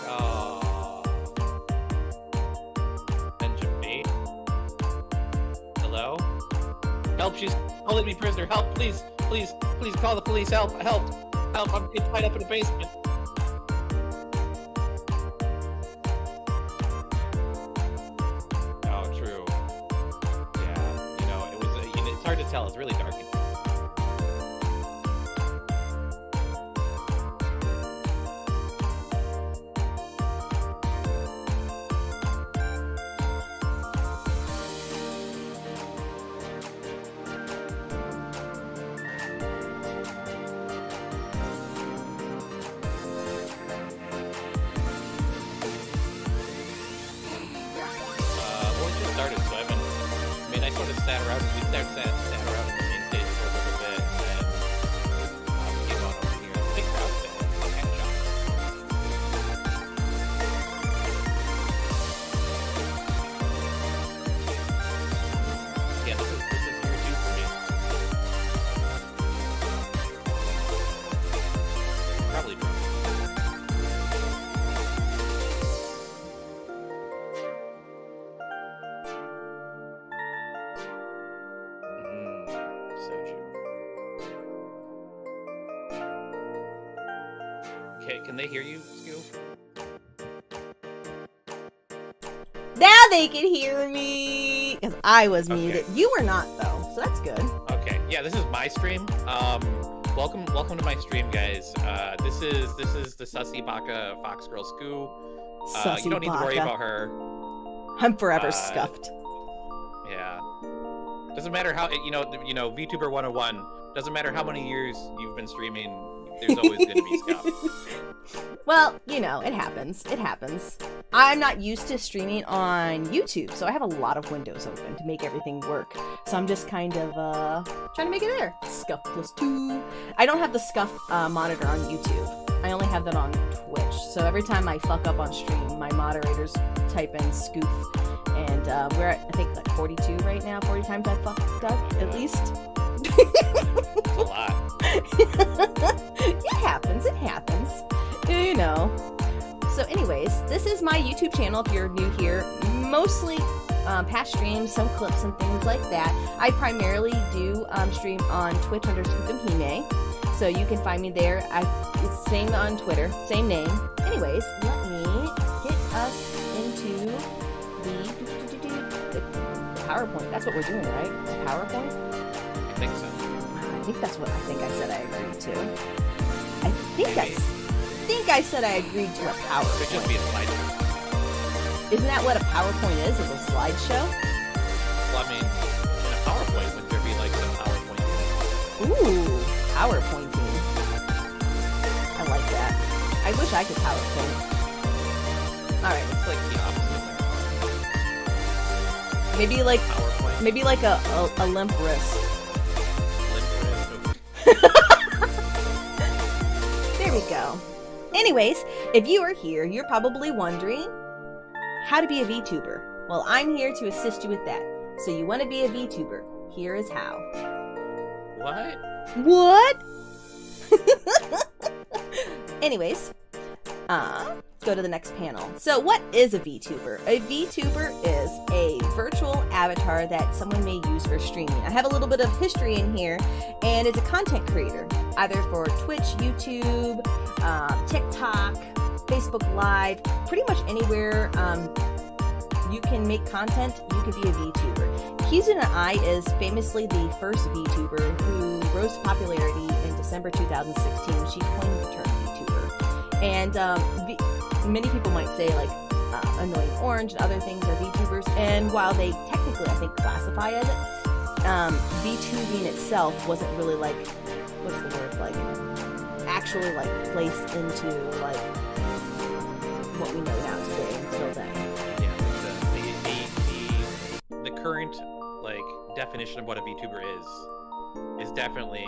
Oh. Benjamin. Hello? Help, she's holding me prisoner. Help, please, please, please call the police. Help, help, help, I'm getting tied up in the basement. Oh, true. Yeah, it's hard to tell. It's really dark in here. Started, so I sort of sat around, we sat around on the main stage for a little bit, and then came on over here. Big crowd today. Okay, shot. Yeah, this is year 2 for me. Probably drunk. Okay, can they hear you, Scoop? Now they can hear me! Because I was muted. You were not, though, so that's good. Okay, yeah, this is my stream. Welcome to my stream, guys. This is the Sussy Baka Fox Girl Scoo. You don't need to worry about her. I'm forever scuffed. Yeah. Doesn't matter how, VTuber 101, doesn't matter how many years you've been streaming, there's always going to be scuff. Well, it happens. It happens. I'm not used to streaming on YouTube, so I have a lot of windows open to make everything work. So I'm just kind of trying to make it there. Scuff +2. I don't have the scuff monitor on YouTube. I only have that on Twitch. So every time I fuck up on stream, my moderators type in scoof. And we're at, I think, like 42 right now. 40 times I fucked up, at least. It's a lot. It happens. So anyways, this is my YouTube channel if you're new here. Mostly past streams, some clips and things like that. I primarily do stream on Twitch under Rokumatsuri. So you can find me there. It's the same on Twitter, same name. Anyways, let me get us into the PowerPoint. That's what we're doing, right? The PowerPoint? I think so. I think that's what I said I agreed to. I think I said I agreed to a PowerPoint. It could just be a slideshow. Isn't that what a PowerPoint is a slideshow? Well, I mean, in a PowerPoint, would there be like some PowerPoint? Ooh, PowerPointing. I like that. I wish I could PowerPoint. Alright. It's like the opposite of maybe like PowerPoint. Maybe like a limp wrist. There we go. Anyways, if you are here, you're probably wondering how to be a VTuber. Well, I'm here to assist you with that. So you want to be a VTuber. Here is how. What? Anyways, let's go to the next panel. So what is a VTuber? A VTuber is a virtual avatar that someone may use for streaming. I have a little bit of history in here, and it's a content creator, either for Twitch, YouTube, TikTok, Facebook Live, pretty much anywhere you can make content, you could be a VTuber. Kizuna I is famously the first VTuber who rose to popularity in December 2016. She coined the term VTuber. And many people might say, like, Annoying Orange and other things are VTubers. And while they technically, I think, classify as it, VTubing itself wasn't really, like, what's the word, like, actually, like, placed into, like, what we know now today until then. Yeah, the current, like, definition of what a VTuber is definitely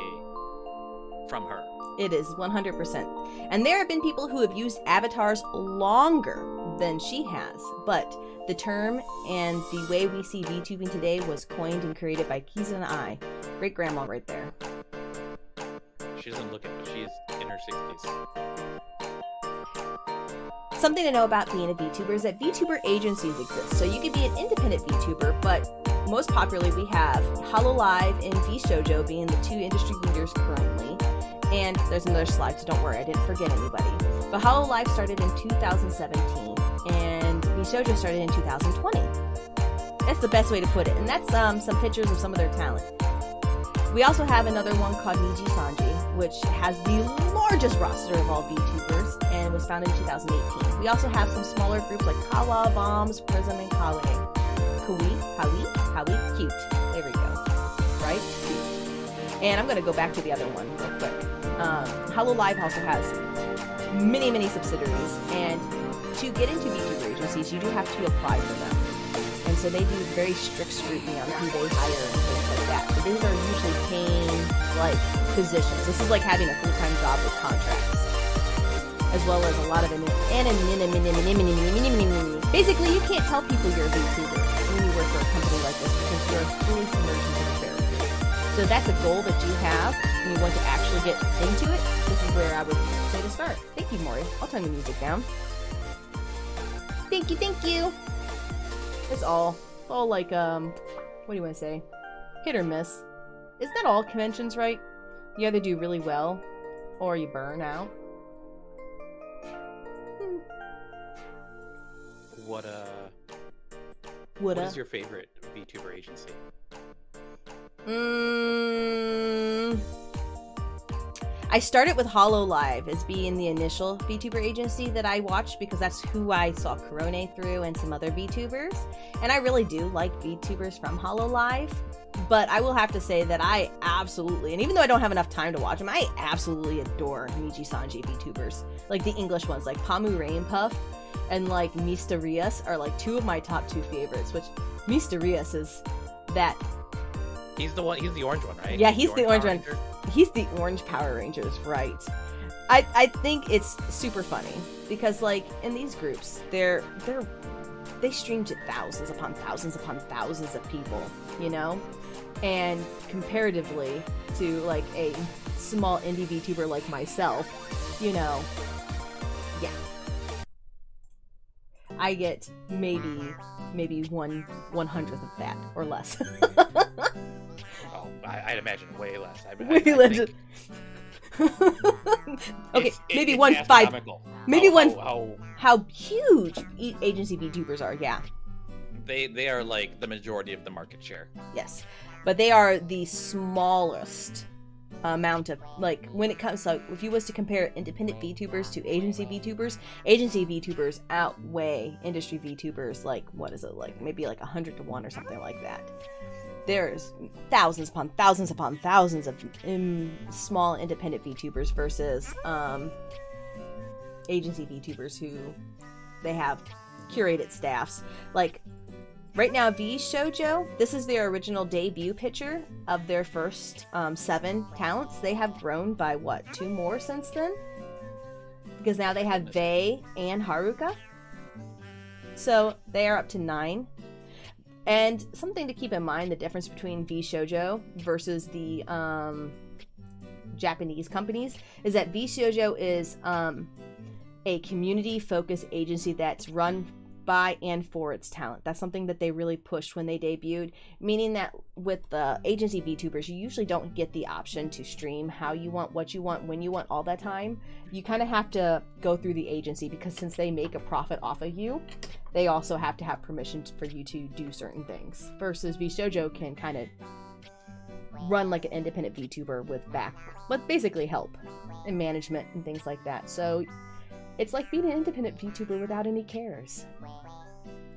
from her. It is 100%. And there have been people who have used avatars longer than she has, but the term and the way we see VTubing today was coined and created by Kizuna I. Great grandma right there. She doesn't look it, but she is in her 60s. Something to know about being a VTuber is that VTuber agencies exist. So you could be an independent VTuber, but most popularly we have HoloLive and VShojo being the two industry leaders currently. And there's another slide, so don't worry, I didn't forget anybody. But HoloLive started in 2017, and VShojo started in 2020. That's the best way to put it. And that's some pictures of some of their talent. We also have another one called Niji Sanji, which has the largest roster of all VTubers, and was founded in 2018. We also have some smaller groups like Kawa, Bombs, Prism, and Kawi. Kawi, cute. There we go. Right? Cute. And I'm going to go back to the other one real quick. HoloLive also has many, many subsidiaries, and to get into VTuber agencies, you do have to apply for them. And so they do very strict scrutiny on who they hire and things like that. So these are usually paying, like, positions. This is like having a full-time job with contracts. As well as a lot of basically, you can't tell people you're a VTuber when you work for a company like this because you're fully submerged into the character. So if that's a goal that you have and you want to actually get into it, this is where I would say to start. Thank you, Maury. I'll turn the music down. Thank you, thank you. It's all like, what do you want to say? Hit or miss. Isn't that all conventions, right? You either do really well, or you burn out. What is your favorite VTuber agency? I started with HoloLive as being the initial VTuber agency that I watched because that's who I saw Korone through and some other VTubers. And I really do like VTubers from HoloLive. But I will have to say that I absolutely, and even though I don't have enough time to watch them, I absolutely adore Niji Sanji VTubers. Like the English ones, like Pamu Rainpuff and like Mysterious are like two of my top two favorites, which Mysterious is that... He's the orange one, right? Yeah, he's the orange one. He's the orange Power Rangers, right. I think it's super funny because like in these groups, they stream to thousands upon thousands upon thousands of people, you know? And comparatively to like a small indie VTuber like myself, you know, yeah. I get maybe 1/100th of that or less. I'd imagine way less. Way less. Okay, maybe 1/5. Maybe how huge agency VTubers are, yeah. They are like the majority of the market share. Yes, but they are the smallest amount of, like, when it comes to, if you was to compare independent VTubers to agency VTubers outweigh industry VTubers, like, what is it, like, maybe like 100 to 1 or something like that. There's thousands upon thousands upon thousands of small independent VTubers versus agency VTubers who they have curated staffs. Like right now, VShojo, this is their original debut picture of their first 7 talents. They have grown by what, 2 more since then? Because now they have Vei and Haruka. So they are up to 9. And something to keep in mind, the difference between VShojo versus the Japanese companies is that VShojo is a community-focused agency that's run by and for its talent. That's something that they really pushed when they debuted, meaning that with the agency VTubers, you usually don't get the option to stream how you want, what you want, when you want, all that time. You kind of have to go through the agency because since they make a profit off of you, they also have to have permission for you to do certain things. Versus VShojo can kind of run like an independent VTuber with basically help and management and things like that. So it's like being an independent VTuber without any cares.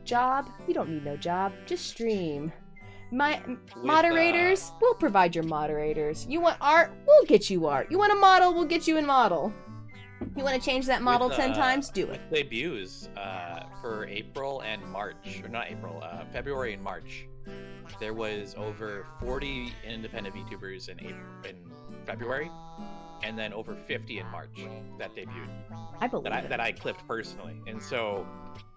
Job? You don't need no job. Just stream. Moderators? We'll provide your moderators. You want art? We'll get you art. You want a model? We'll get you a model. You want to change that model 10 times? Do it. With debuts for April and March, or not April, February and March, there was over 40 independent VTubers in February, and then over 50 in March that debuted. I believe that I clipped personally. And so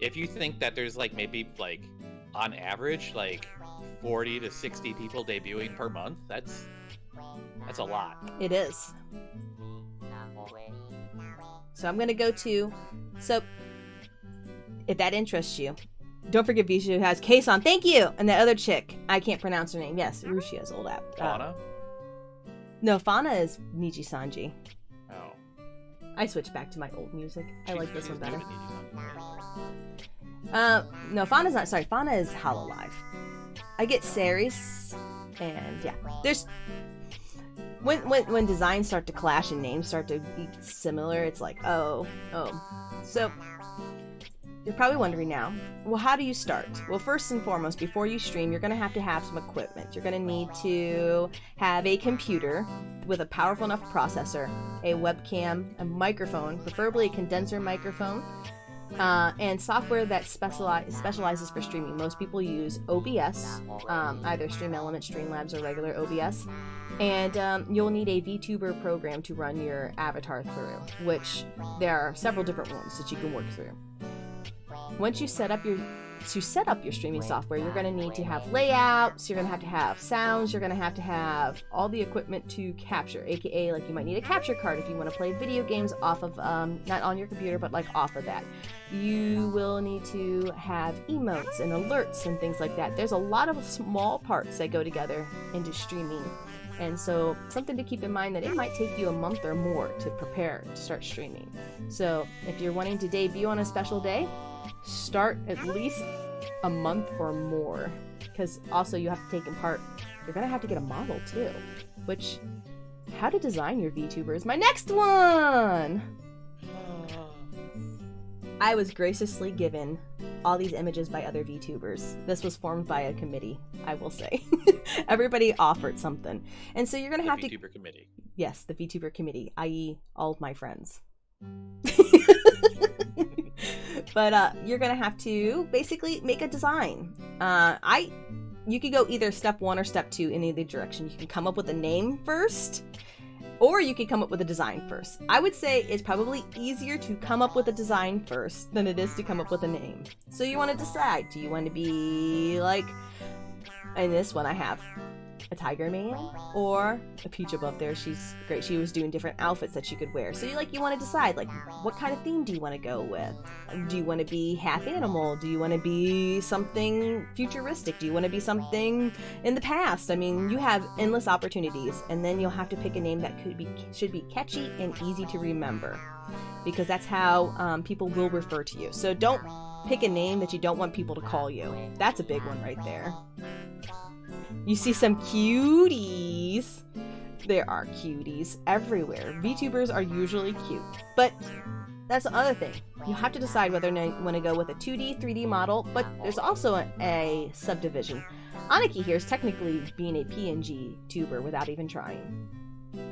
if you think that there's like maybe like on average like 40 to 60 people debuting per month, that's a lot. It is. So I'm gonna go to, so if that interests you. Don't forget Vishu has Kason. Thank you! And that other chick, I can't pronounce her name. Yes, Rushia's old app. Fauna? No, Fauna is Miji Sanji. Oh. I switched back to my old music. I like this one better. Niji-Sanji. No, Fauna's not. Sorry, Fauna is Hololive. I get Ceres, and yeah, there's when designs start to clash and names start to be similar, it's like oh. So you're probably wondering now, well, how do you start? Well, first and foremost, before you stream, you're gonna have to have some equipment. You're gonna need to have a computer with a powerful enough processor, a webcam, a microphone, preferably a condenser microphone. And software that specializes for streaming. Most people use OBS, either Stream Elements, Streamlabs, or regular OBS. And you'll need a Vtuber program to run your avatar through, which there are several different ones that you can work through. Once you set up your streaming software, you're going to need to have layouts, you're going to have sounds, you're going to have all the equipment to capture, aka like you might need a capture card if you want to play video games off of, not on your computer, but like off of that. You will need to have emotes and alerts and things like that. There's a lot of small parts that go together into streaming. And so something to keep in mind that it might take you a month or more to prepare to start streaming. So if you're wanting to debut on a special day, start at least a month or more, because also you have to take in part, you're gonna have to get a model too, which how to design your VTuber is my next one. I was graciously given all these images by other VTubers. This was formed by a committee, I will say. Everybody offered something, and so you're gonna have to VTuber committee. Yes, the VTuber committee, i.e. all of my friends. But you're gonna have to basically make a design. You could go either step 1 or step 2 in either direction. You can come up with a name first, or you could come up with a design first. I would say it's probably easier to come up with a design first than it is to come up with a name. So you want to decide, do you want to be like, in this one I have a Tiger Man or a Peach above there. She's great. She was doing different outfits that she could wear. So you want to decide like what kind of theme do you want to go with? Do you want to be half animal? Do you want to be something futuristic? Do you want to be something in the past? I mean, you have endless opportunities, and then you'll have to pick a name that should be catchy and easy to remember, because that's how people will refer to you. So don't pick a name that you don't want people to call you. That's a big one right there. You see some cuties. There are cuties everywhere. VTubers are usually cute. But that's the other thing. You have to decide whether or not you want to go with a 2D, 3D model, but there's also a subdivision. Aniki here is technically being a PNG tuber without even trying.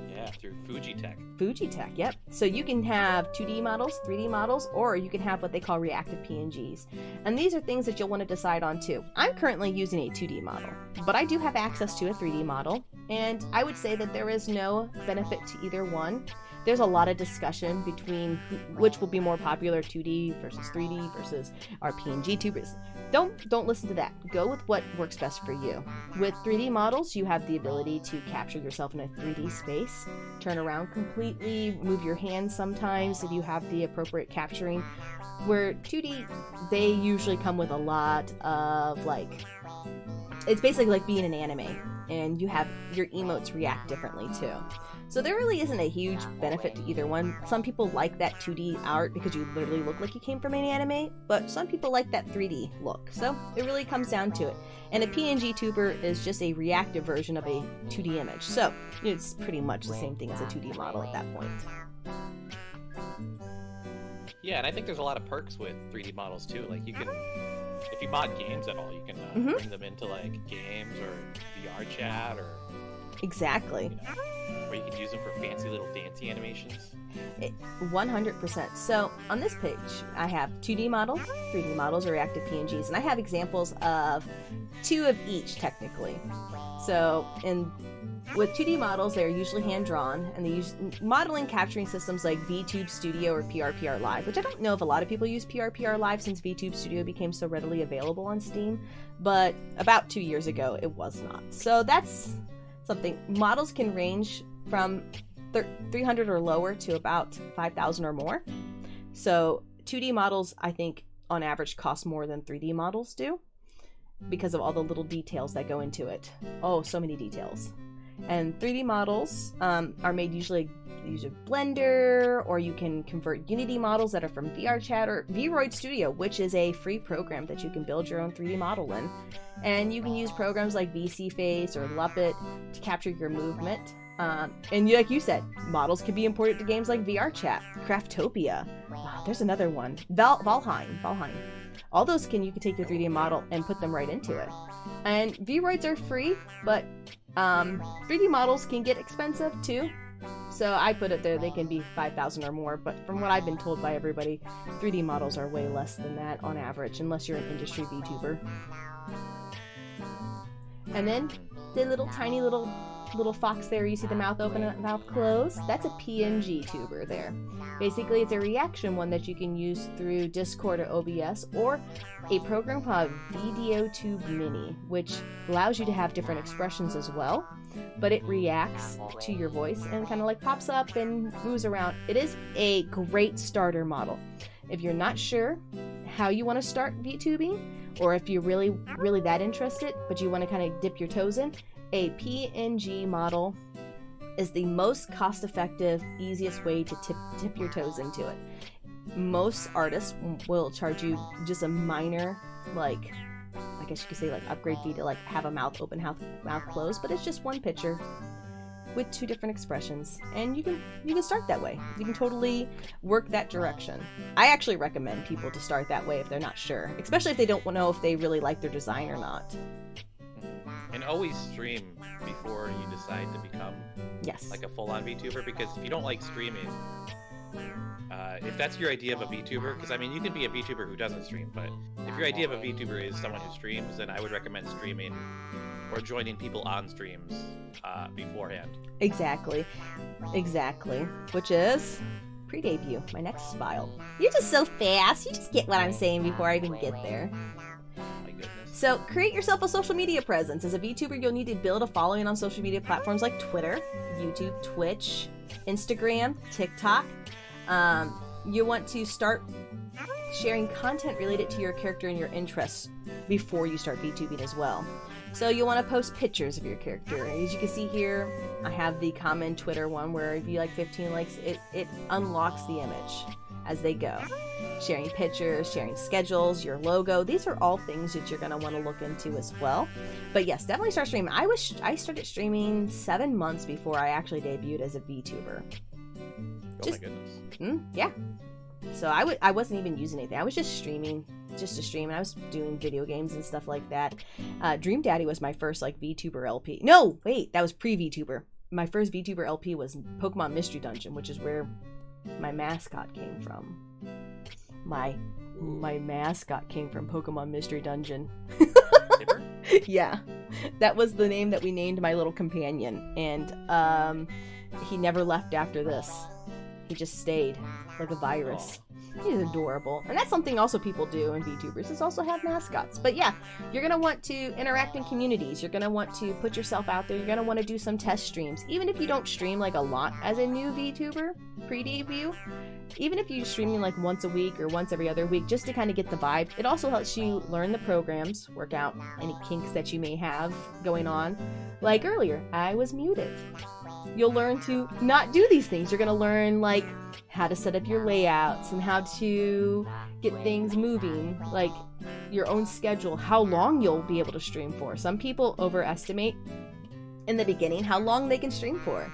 Yeah, through Fujitech. Fujitech, yep. So you can have 2D models, 3D models, or you can have what they call reactive PNGs. And these are things that you'll want to decide on too. I'm currently using a 2D model, but I do have access to a 3D model, and I would say that there is no benefit to either one. There's a lot of discussion between which will be more popular, 2D versus 3D versus our PNG tubers. Don't listen to that. Go with what works best for you. With 3D models, you have the ability to capture yourself in a 3D space, turn around completely, move your hands sometimes if you have the appropriate capturing. Where 2D, they usually come with a lot of like, it's basically like being an anime, and you have your emotes react differently too. So there really isn't a huge benefit to either one. Some people like that 2D art because you literally look like you came from an anime, but some people like that 3D look. So it really comes down to it. And a PNG tuber is just a reactive version of a 2D image. So it's pretty much the same thing as a 2D model at that point. Yeah, and I think there's a lot of perks with 3D models too. Like you can, if you mod games at all, you can bring them into like games or VR chat or... Exactly. You know, or you can use them for fancy little dancing animations. 100%. So on this page, I have 2D models, 3D models, or reactive PNGs, and I have examples of 2 of each technically. So with 2D models, they're usually hand-drawn, and they use modeling capturing systems like VTube Studio or PRPR Live, which I don't know if a lot of people use PRPR Live since VTube Studio became so readily available on Steam, but about 2 years ago, it was not. So that's something. Models can range from 300 or lower to about 5,000 or more. So 2D models, I think, on average cost more than 3D models do because of all the little details that go into it. Oh, so many details. And 3D models are made usually using Blender, or you can convert Unity models that are from VRChat or Vroid Studio, which is a free program that you can build your own 3D model in. And you can use programs like VCFace or Luppet to capture your movement. And like you said, models can be imported to games like VRChat, Craftopia. Oh, there's another one, Valheim. All those you can take your 3D model and put them right into it. And Vroids are free, but 3D models can get expensive too. So I put it there, they can be 5,000 or more, but from what I've been told by everybody, 3D models are way less than that on average, unless you're an industry VTuber. And then the little tiny little fox there, you see the mouth open and the mouth close? That's a PNG tuber there. Basically, it's a reaction one that you can use through Discord or OBS, or a program called Vtuber Mini, which allows you to have different expressions as well, but it reacts to your voice and kind of like pops up and moves around. It is a great starter model. If you're not sure how you want to start VTubing, or if you're really, really that interested, but you want to kind of dip your toes in, a PNG model is the most cost-effective, easiest way to dip your toes into it. Most artists will charge you just a minor, like, I guess you could say like upgrade fee to like have a mouth open, mouth closed, but it's just one picture with 2 different expressions, and you can start that way. You can totally work that direction. I actually recommend people to start that way if they're not sure, especially if they don't know if they really like their design or not. And always stream before you decide to become like a full-on VTuber, because if you don't like streaming, if that's your idea of a VTuber, because I mean you can be a VTuber who doesn't stream, but if your idea of a VTuber is someone who streams, then I would recommend streaming or joining people on streams beforehand. Exactly. Which is pre-debut, my next file. You're just so fast. You just get what I'm saying before I even get there. So create yourself a social media presence. As a VTuber, you'll need to build a following on social media platforms like Twitter, YouTube, Twitch, Instagram, TikTok. You want to start sharing content related to your character and your interests before you start VTubing as well. So you'll want to post pictures of your character. As you can see here, I have the common Twitter one where if you like 15 likes, it unlocks the image as they go. Sharing pictures, sharing schedules, your logo. These are all things that you're going to want to look into as well. But yes, definitely start streaming. I started streaming 7 months before I actually debuted as a VTuber. Oh my goodness. Yeah. So I wasn't even using anything. I was just streaming, just to stream, and I was doing video games and stuff like that. Dream Daddy was my first like VTuber LP. No, wait, that was pre-VTuber. My first VTuber LP was Pokemon Mystery Dungeon, which is where my mascot came from. My mascot came from Pokemon Mystery Dungeon. Yeah, that was the name that we named my little companion, and he never left after this. He just stayed like a virus. He's adorable. And that's something also people do in VTubers, is also have mascots. But yeah, you're going to want to interact in communities. You're going to want to put yourself out there. You're going to want to do some test streams. Even if you don't stream like a lot as a new VTuber, pre-debut, even if you're streaming like once a week or once every other week, just to kind of get the vibe, it also helps you learn the programs, work out any kinks that you may have going on. Like earlier, I was muted. You'll learn to not do these things. You're going to learn like how to set up your layouts and how to get things moving, like your own schedule, how long you'll be able to stream for. Some people overestimate in the beginning how long they can stream for.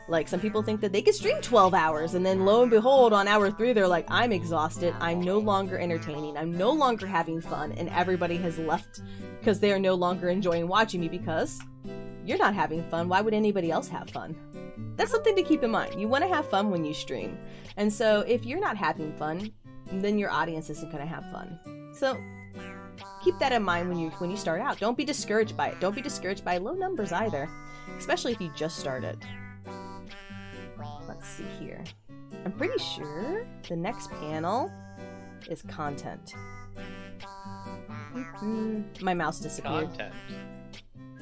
Like some people think that they can stream 12 hours and then lo and behold on hour 3 they're like, I'm exhausted, I'm no longer entertaining, I'm no longer having fun, and everybody has left because they are no longer enjoying watching me because you're not having fun. Why would anybody else have fun? That's something to keep in mind. You want to have fun when you stream. And so if you're not having fun, then your audience isn't going to have fun. So keep that in mind when you start out. Don't be discouraged by it. Don't be discouraged by low numbers either, especially if you just started. Let's see here. I'm pretty sure the next panel is content. My mouse disappeared.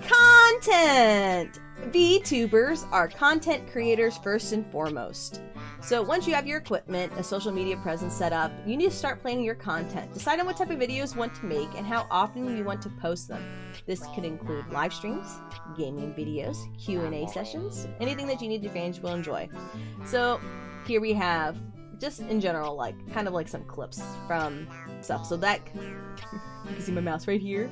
Content! VTubers are content creators first and foremost. So once you have your equipment, a social media presence set up, you need to start planning your content. Decide on what type of videos you want to make and how often you want to post them. This could include live streams, gaming videos, Q&A sessions, anything that you need your fans will enjoy. So here we have, just in general, like kind of like some clips from stuff. So that, you can see my mouse right here.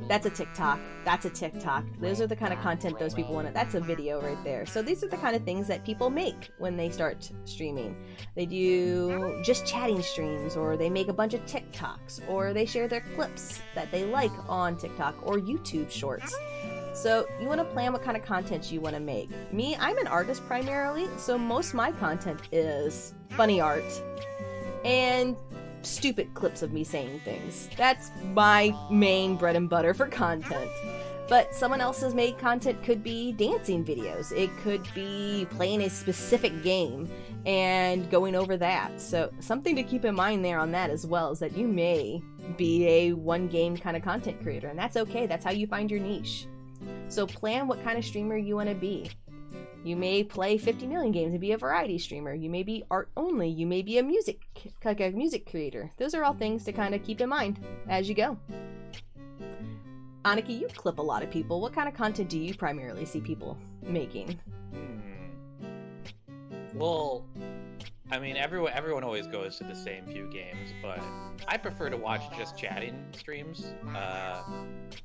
That's a TikTok. That's a TikTok. Those are the kind of content those people want. That's a video right there. So these are the kind of things that people make when they start streaming. They do just chatting streams, or they make a bunch of TikToks, or they share their clips that they like on TikTok or YouTube shorts. So you want to plan what kind of content you want to make. Me, I'm an artist primarily, so most of my content is funny art and stupid clips of me saying things. That's my main bread and butter for content. But someone else's made content could be dancing videos. It could be playing a specific game and going over that. So something to keep in mind there on that as well is that you may be a one game kind of content creator, and that's okay. That's how you find your niche. So plan what kind of streamer you want to be. You may play 50 million games and be a variety streamer. You may be art only. You may be a music creator. Those are all things to kind of keep in mind as you go. Aniki, you clip a lot of people. What kind of content do you primarily see people making? Well, I mean, everyone always goes to the same few games, but I prefer to watch just chatting streams,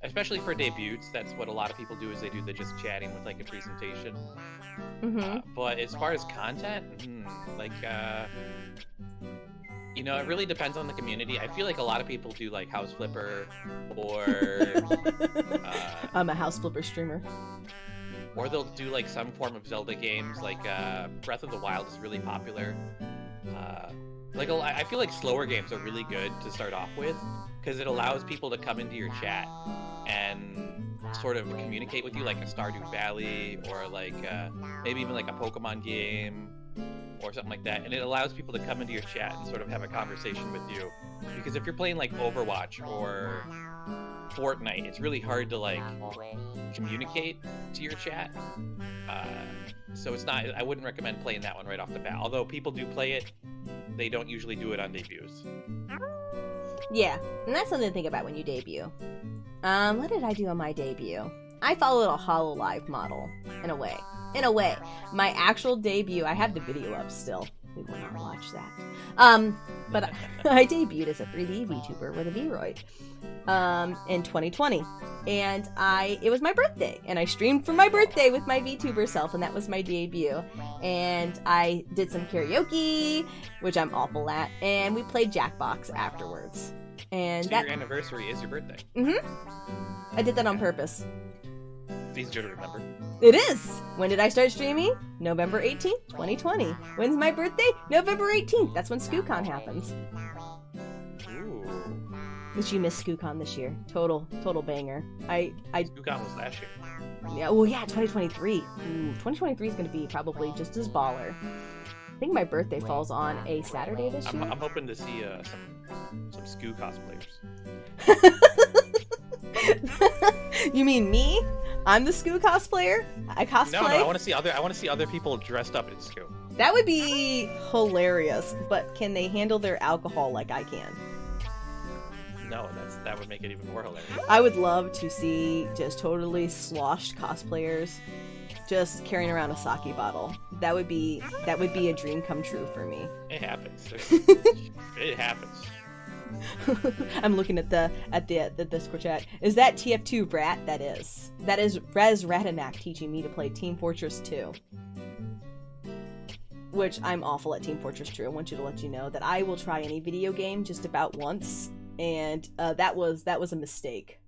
especially for debuts. That's what a lot of people do, is they do the just chatting with like a presentation. But as far as content, you know, it really depends on the community. I feel like a lot of people do like House Flipper, or I'm a House Flipper streamer. Or they'll do like some form of Zelda games, like Breath of the Wild is really popular. I feel like slower games are really good to start off with, because it allows people to come into your chat and sort of communicate with you, like a Stardew Valley, or like maybe even like a Pokemon game or something like that. And it allows people to come into your chat and sort of have a conversation with you. Because if you're playing like Overwatch or Fortnite, it's really hard to like communicate to your chat. So it's not, I wouldn't recommend playing that one right off the bat. Although people do play it, they don't usually do it on debuts. Yeah, and that's something to think about when you debut. What did I do on my debut? I followed a HoloLive model, in a way. My actual debut, I have the video up still. We will not watch that. But I debuted as a 3D VTuber with a Vroid in 2020. And it was my birthday, and I streamed for my birthday with my VTuber self, and that was my debut. And I did some karaoke, which I'm awful at, and we played Jackbox afterwards. And so your anniversary is your birthday. I did that on purpose. It's easier to remember. It is! When did I start streaming? November 18th, 2020. When's my birthday? November 18th. That's when SkuCon happens. Ooh. But you missed SkuCon this year. Total banger. SkuCon was last year. Yeah, well, yeah, 2023. 2023 is going to be probably just as baller. I think my birthday falls on a Saturday this year. I'm hoping to see some Sku cosplayers. You mean me? I'm the Sku cosplayer? I cosplay? No, I want to see other people dressed up in Sku. That would be hilarious, but can they handle their alcohol like I can? No, that would make it even more hilarious. I would love to see just totally sloshed cosplayers just carrying around a sake bottle. That would be a dream come true for me. It happens. It happens. I'm looking at the Discord chat. Is that TF2 Rat? That is Rez Ratanak teaching me to play Team Fortress 2. Which I'm awful at Team Fortress 2. I want you to let you know that I will try any video game just about once, and that was a mistake.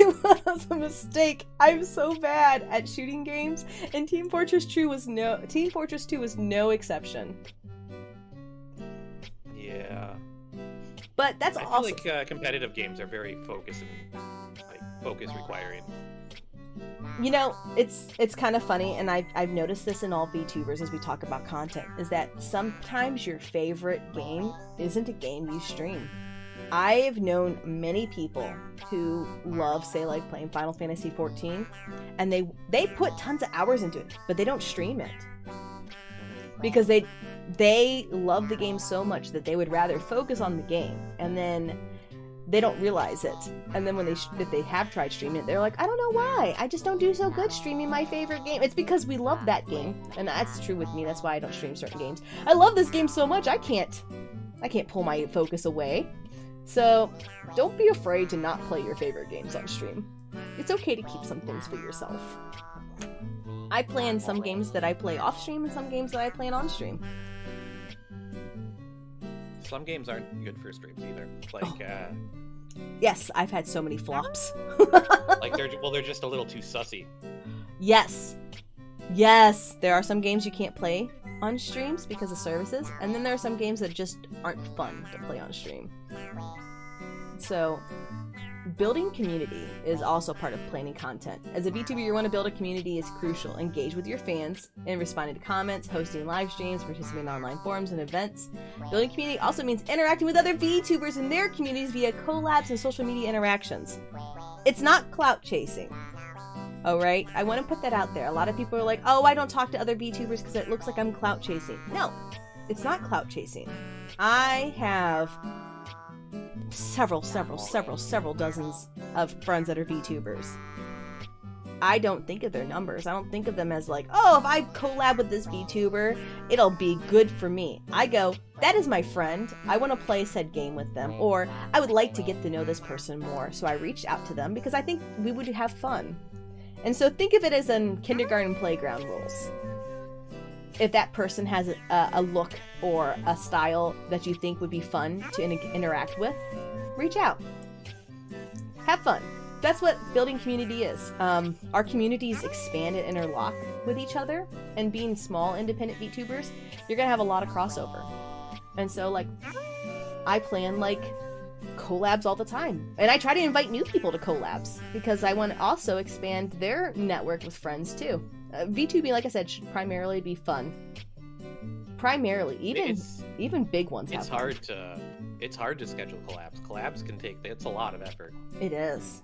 It was a mistake. I'm so bad at shooting games, and Team Fortress 2 was no exception. Yeah. But that's I also... feel like competitive games are very focused and focus requiring. You know, it's kind of funny, and I've noticed this in all VTubers as we talk about content, is that sometimes your favorite game isn't a game you stream. I've known many people who love, say, like playing Final Fantasy 14, and they put tons of hours into it, but they don't stream it because they love the game so much that they would rather focus on the game, and then they don't realize it. And then when if they have tried streaming it, they're like, I don't know why. I just don't do so good streaming my favorite game. It's because we love that game, and that's true with me. That's why I don't stream certain games. I love this game so much, I can't pull my focus away. So don't be afraid to not play your favorite games on stream. It's okay to keep some things for yourself. I plan some games that I play off stream and some games that I plan on stream. Some games aren't good for streams either. Like, yes, I've had so many flops. like they're just a little too sussy. Yes, there are some games you can't play on streams because of services, and then there are some games that just aren't fun to play on stream. So building community is also part of planning content. As a VTuber, you want to build a community is crucial. Engage with your fans in responding to comments, hosting live streams, participating in online forums and events. Building community also means interacting with other VTubers in their communities via collabs and social media interactions. It's not clout chasing. Alright? I want to put that out there. A lot of people are like, oh, I don't talk to other VTubers because it looks like I'm clout chasing. No, it's not clout chasing. I have several dozens of friends that are VTubers. I don't think of their numbers. I don't think of them as like, oh, if I collab with this VTuber, it'll be good for me. I go, that is my friend. I want to play said game with them, or I would like to get to know this person more. So I reached out to them because I think we would have fun. And so think of it as in kindergarten playground rules. If that person has a look or a style that you think would be fun to interact with, reach out. Have fun. That's what building community is. Our communities expand and interlock with each other, and being small independent VTubers, you're gonna have a lot of crossover. And so, like, I plan like collabs all the time, and I try to invite new people to collabs because I want to also expand their network with friends too. VTubing, like I said, should primarily be fun. Primarily, even big ones. It's hard to schedule collabs. Collabs can take. It's a lot of effort. It is.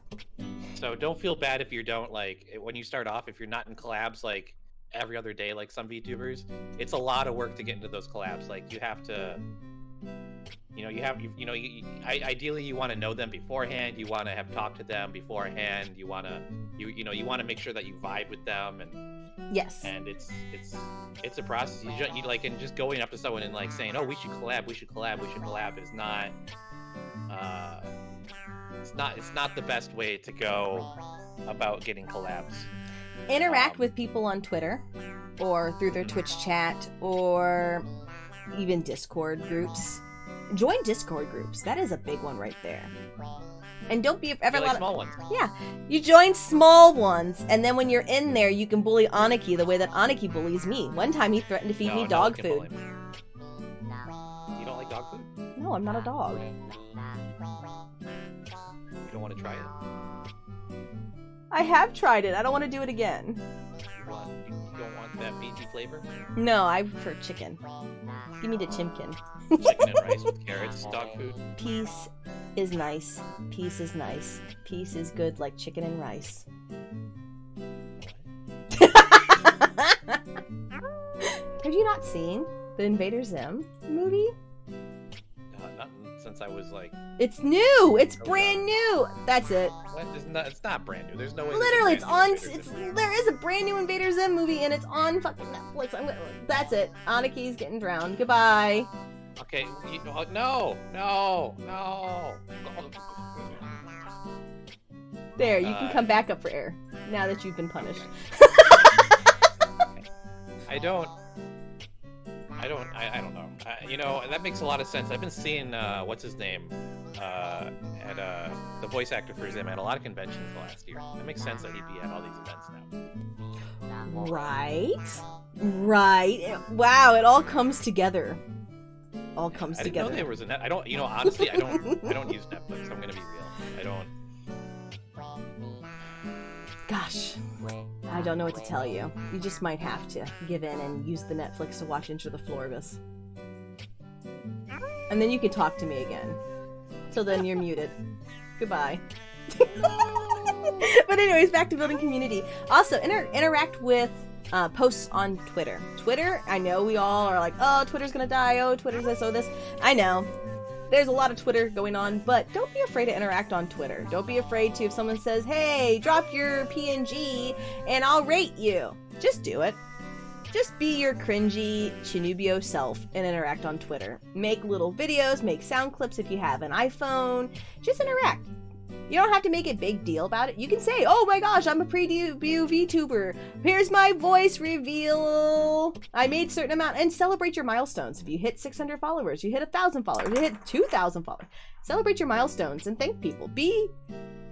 So don't feel bad if you don't when you start off. If you're not in collabs like every other day, like some VTubers, it's a lot of work to get into those collabs. Like you have to. Ideally you want to know them beforehand. You want to have talked to them beforehand. You want to make sure that you vibe with them, and yes, and it's a process. You like, and just going up to someone and like saying, oh, we should collab is not it's not the best way to go about getting collabs. Interact with people on Twitter or through their Twitch chat or even Discord groups. Join Discord groups. That is a big one right there. And don't be ever like small ones. Yeah, you join small ones, and then when you're in there, you can bully Aniki the way that Aniki bullies me. One time, he threatened to feed me dog food. You don't like dog food? No, I'm not a dog. You don't want to try it? I have tried it. I don't want to do it again. You don't want that beefy flavor? No, I prefer chicken. Give me the chimkin. Chicken and rice with carrots, dog food. Peace is nice. Peace is nice. Peace is good like chicken and rice. Have you not seen the Invader Zim movie? Not since I was like... It's new! It's brand new! That's it. What? It's not brand new. There's no way... Literally, it's on... there is a brand new Invader Zim movie, and it's on fucking Netflix. That's it. Anaki's getting drowned. Goodbye. Okay, no! There, you can come back up for air, now that you've been punished. I don't know. That makes a lot of sense. I've been seeing, what's his name, at the voice actor for Zim at a lot of conventions last year. It makes sense that he'd be at all these events now. Right. Wow, it all comes together. All comes together. I didn't know there was a net. Honestly, I don't use Netflix. I'm gonna be real. I don't. Gosh, I don't know what to tell you. You just might have to give in and use the Netflix to watch Into the Florbus. And then you can talk to me again. So then you're muted. Goodbye. But anyways, back to building community. Also, interact with posts on Twitter. Twitter, I know we all are like, oh, Twitter's gonna die. Oh, Twitter's this, oh, this. I know. There's a lot of Twitter going on, but don't be afraid to interact on Twitter. Don't be afraid to, if someone says, hey, drop your PNG and I'll rate you. Just do it. Just be your cringy Chinubio self and interact on Twitter. Make little videos, make sound clips if you have an iPhone. Just interact. You don't have to make a big deal about it. You can say, oh my gosh, I'm a pre-debut VTuber. Here's my voice reveal. I made a certain amount. And celebrate your milestones. If you hit 600 followers, you hit 1,000 followers, you hit 2,000 followers. Celebrate your milestones and thank people. Be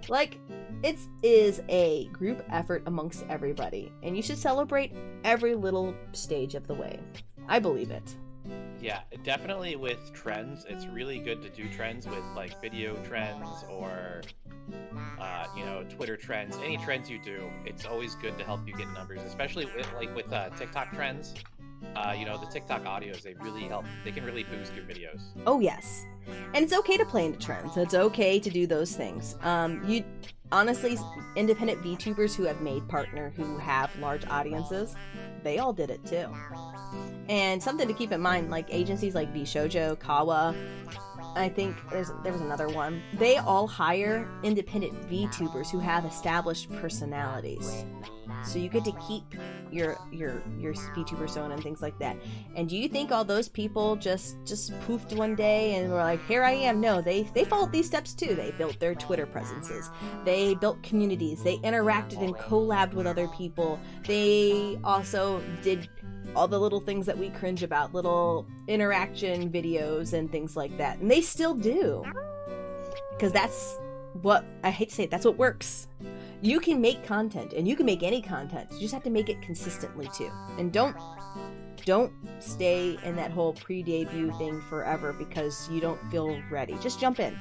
like, it is a group effort amongst everybody. And you should celebrate every little stage of the way. I believe it. Yeah, definitely with trends, it's really good to do trends with like video trends or, Twitter trends. Any trends you do, it's always good to help you get numbers, especially with TikTok trends. The TikTok audios, they really help. They can really boost your videos. Oh, yes. And it's okay to play into trends. It's okay to do those things. Honestly, independent VTubers who have made partner, who have large audiences, they all did it too. And something to keep in mind, like agencies like VShojo, Kawa, I think there was another one. They all hire independent VTubers who have established personalities. So you get to keep your VTuber persona and things like that. And do you think all those people just poofed one day and were like, here I am? No, they followed these steps too. They built their Twitter presences. They built communities. They interacted and collabed with other people. They also did all the little things that we cringe about, little interaction videos and things like that. And they still do. Because that's what, I hate to say it, that's what works. You can make content, and you can make any content. You just have to make it consistently too. And don't stay in that whole pre-debut thing forever because you don't feel ready. Just jump in.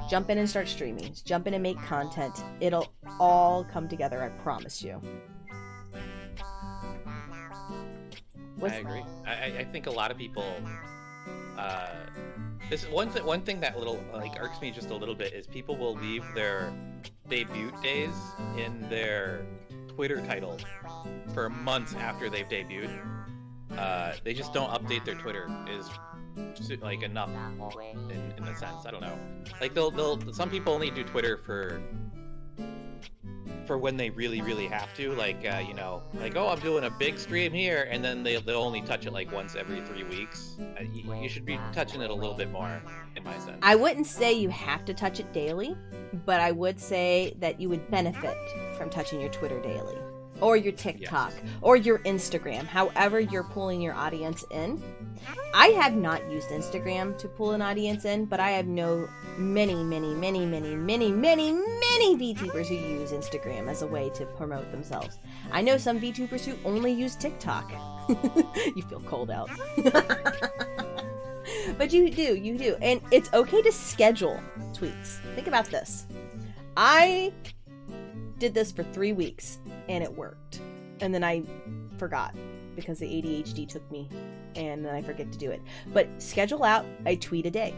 Jump in and start streaming. Just jump in and make content. It'll all come together, I promise you. I agree. I think a lot of people. This is one thing that irks me just a little bit is people will leave their debut days in their Twitter title for months after they've debuted. They just don't update their Twitter is like enough in a sense. I don't know. Like some people only do Twitter for when they really have to, oh, I'm doing a big stream here, and then they'll only touch it like once every 3 weeks. You should be touching it a little bit more, in my sense. I wouldn't say you have to touch it daily, but I would say that you would benefit from touching your Twitter daily, or your TikTok, yes, or your Instagram, however you're pulling your audience in. I have not used Instagram to pull an audience in, but I have known many VTubers who use Instagram as a way to promote themselves. I know some VTubers who only use TikTok. You feel cold out. But you do. And it's okay to schedule tweets. Think about this. I did this for 3 weeks and it worked. And then I forgot because the ADHD took me and then I forget to do it. But schedule out a tweet a day.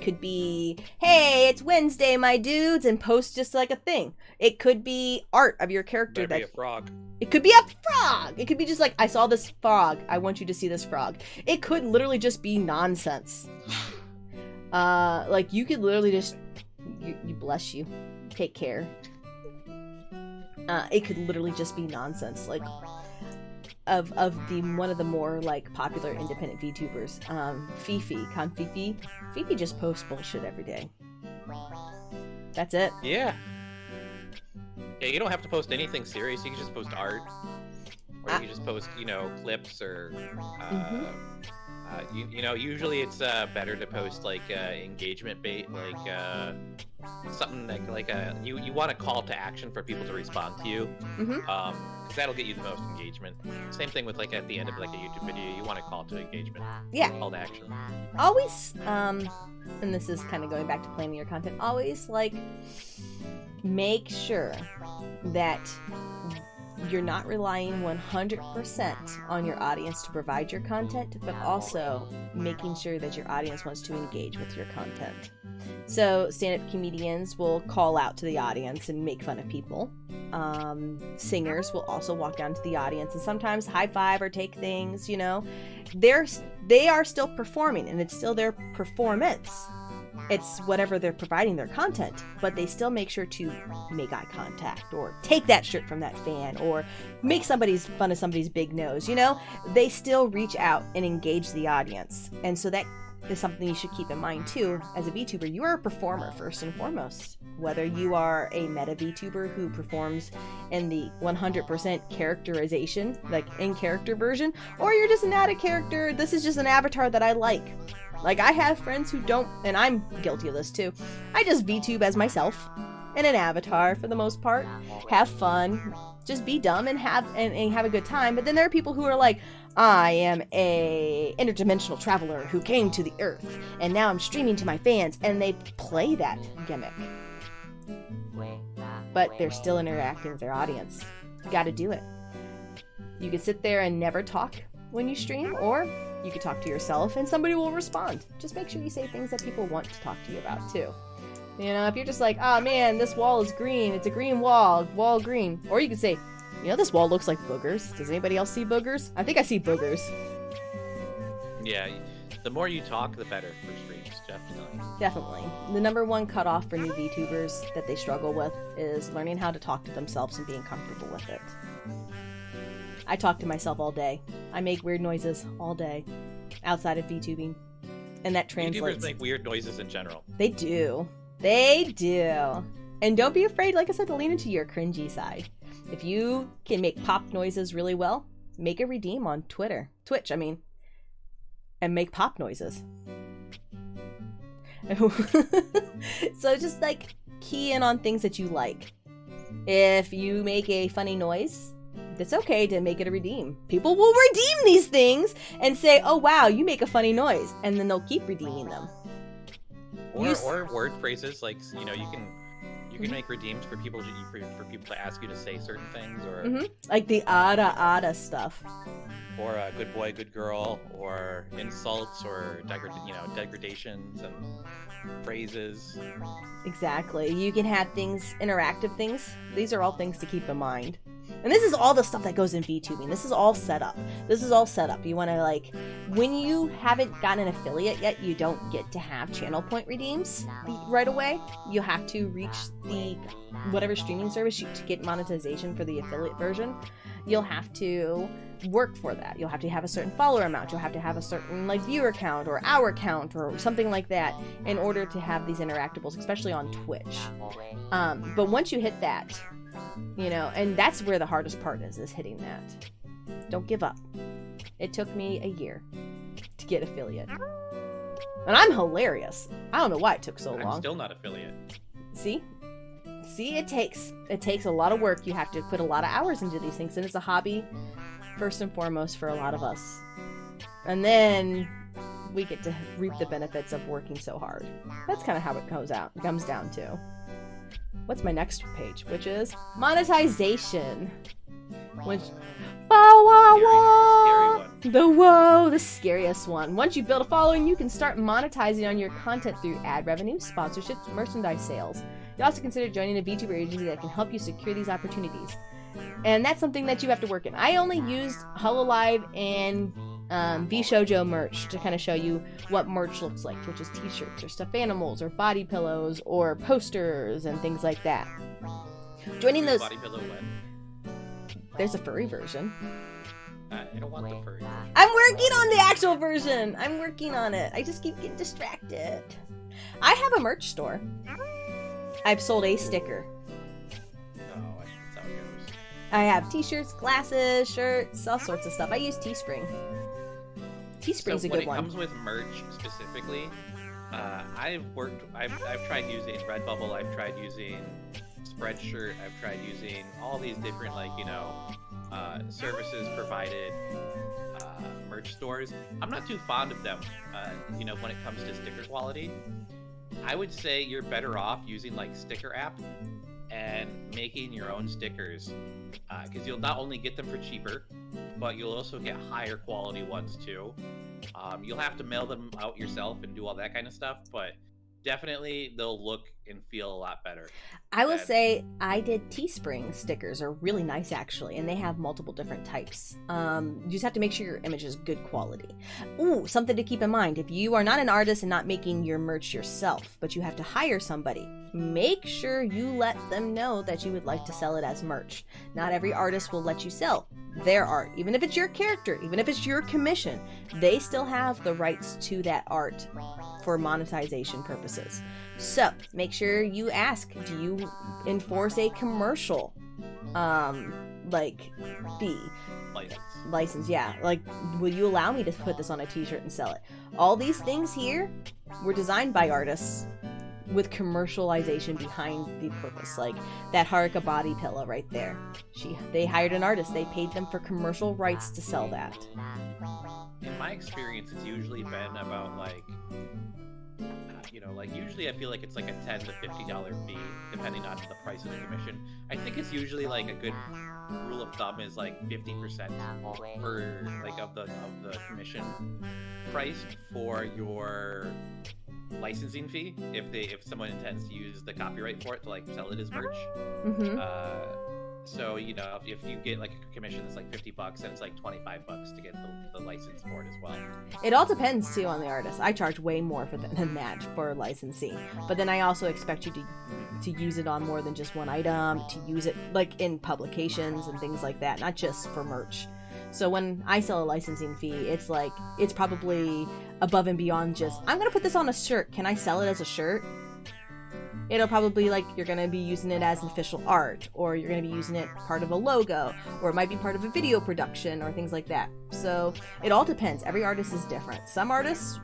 Could be, hey, it's Wednesday, my dudes, and post just like a thing. It could be art of your character. Be a frog. It could be a frog. It could be just like, I saw this frog. I want you to see this frog. It could literally just be nonsense. You could literally just, you bless you. Take care. It could literally just be nonsense. Like, of one of the more popular independent VTubers, Fifi. Fifi just posts bullshit every day. That's it. Yeah, you don't have to post anything serious. You can just post art, or you can just post, clips or. Usually it's better to post engagement bait, something you want a call to action for people to respond to you, because that'll get you the most engagement. Same thing with at the end of a YouTube video, you want a call to engagement. Yeah. Call to action. Always, and this is kind of going back to planning your content. Always make sure that you're not relying 100% on your audience to provide your content, but also making sure that your audience wants to engage with your content. So stand-up comedians will call out to the audience and make fun of people. Singers will also walk down to the audience and sometimes high five or take things, you know. They are still performing, and it's still their performance. It's whatever they're providing their content, but they still make sure to make eye contact or take that shirt from that fan or make somebody's fun of somebody's big nose, you know? They still reach out and engage the audience. And so that is something you should keep in mind too. As a VTuber, you are a performer first and foremost. Whether you are a meta VTuber who performs in the 100% characterization, like in character version, or you're just an out of character, this is just an avatar that I like. Like, I have friends who don't, and I'm guilty of this too. I just VTube as myself in an avatar for the most part. Have fun, just be dumb and have a good time. But then there are people who are like, I am a interdimensional traveler who came to the Earth, and now I'm streaming to my fans, and they play that gimmick. But they're still interacting with their audience. You gotta do it. You can sit there and never talk when you stream, or you could talk to yourself and somebody will respond. Just make sure you say things that people want to talk to you about too. You know, if you're just like, oh man, this wall is green, it's a green wall green. Or you could say, you know, this wall looks like boogers. Does anybody else see boogers? I think I see boogers. Yeah, the more you talk, the better for streams, definitely. Definitely. The number one cutoff for new VTubers that they struggle with is learning how to talk to themselves and being comfortable with it. I talk to myself all day. I make weird noises all day outside of VTubing. And that translates. VTubers make weird noises in general. They do. They do. And don't be afraid, like I said, to lean into your cringy side. If you can make pop noises really well, make a redeem on Twitch, and make pop noises. So just like key in on things that you like. If you make a funny noise, it's okay to make it a redeem. People will redeem these things and say, oh wow, you make a funny noise, and then they'll keep redeeming them. Or word phrases, like, you know, you can make redeems for people to ask you to say certain things, or like the ada stuff, or good boy, good girl, or insults, or degradations and phrases. Exactly. You can have things, interactive things. These are all things to keep in mind. And this is all the stuff that goes in VTubing. This is all set up. You want to, like, when you haven't gotten an affiliate yet, you don't get to have channel point redeems right away. You have to reach the whatever streaming service to get monetization for the affiliate version. You'll have to work for that. You'll have to have a certain follower amount. You'll have to have a certain, like, viewer count or hour count or something like that in order to have these interactables, especially on Twitch. But once you hit that, you know, and that's where the hardest part is hitting that. Don't give up. It took me a year to get affiliate. And I'm hilarious. I don't know why it took so long. I'm still not affiliate. See, it takes a lot of work. You have to put a lot of hours into these things, and it's a hobby first and foremost for a lot of us. And then we get to reap the benefits of working so hard. That's kind of how it comes down to. What's my next page, which is monetization. Which, the scariest one. Once you build a following, you can start monetizing on your content through ad revenue, sponsorships, merchandise sales. You also consider joining a VTuber agency that can help you secure these opportunities. And that's something that you have to work in. I only used HoloLive and VShojo merch to kind of show you what merch looks like, which is t-shirts or stuffed animals or body pillows or posters and things like that. Joining those... Body pillow when? There's a furry version. I don't want the furry version. I'm working on the actual version. I'm working on it. I just keep getting distracted. I have a merch store. I've sold a sticker. Oh, that's how it goes. I have t-shirts, glasses, shirts, all sorts of stuff. I use Teespring. Teespring's a good one. When it comes with merch specifically, I've tried using Redbubble, I've tried using Spreadshirt, I've tried using all these different, like, you know, services provided merch stores. I'm not too fond of them, you know, when it comes to sticker quality. I would say you're better off using, like, Sticker app and making your own stickers, because you'll not only get them for cheaper, but you'll also get higher quality ones too. You'll have to mail them out yourself and do all that kind of stuff, but definitely they'll look and feel a lot better. I will say I did Teespring stickers are really nice actually, and they have multiple different types. You just have to make sure your image is good quality. Ooh, something to keep in mind, if you are not an artist and not making your merch yourself, but you have to hire somebody, make sure you let them know that you would like to sell it as merch. Not every artist will let you sell their art, even if it's your character, even if it's your commission. They still have the rights to that art for monetization purposes. So make sure you ask, do you enforce a commercial like fee? License, yeah. Like, will you allow me to put this on a t-shirt and sell it? All these things here were designed by artists with commercialization behind the purpose. Like that Haruka body pillow right there. They hired an artist. They paid them for commercial rights to sell that. In my experience, it's usually been about like, like usually I feel like it's like a $10 to $50 fee, depending on the price of the commission. I think it's usually like a good rule of thumb is like 50% for like of the commission price for your licensing fee if someone intends to use the copyright for it to like sell it as merch. So if you get like a commission that's like $50, then it's like $25 to get the license for it as well. It all depends too on the artist. I charge way more than that for licensing, but then I also expect you to use it on more than just one item, to use it like in publications and things like that, not just for merch. So when I sell a licensing fee, it's like it's probably above and beyond just, I'm gonna put this on a shirt, can I sell it as a shirt? It'll probably like you're going to be using it as an official art, or you're going to be using it part of a logo, or it might be part of a video production or things like that. So it all depends. Every artist is different. Some artists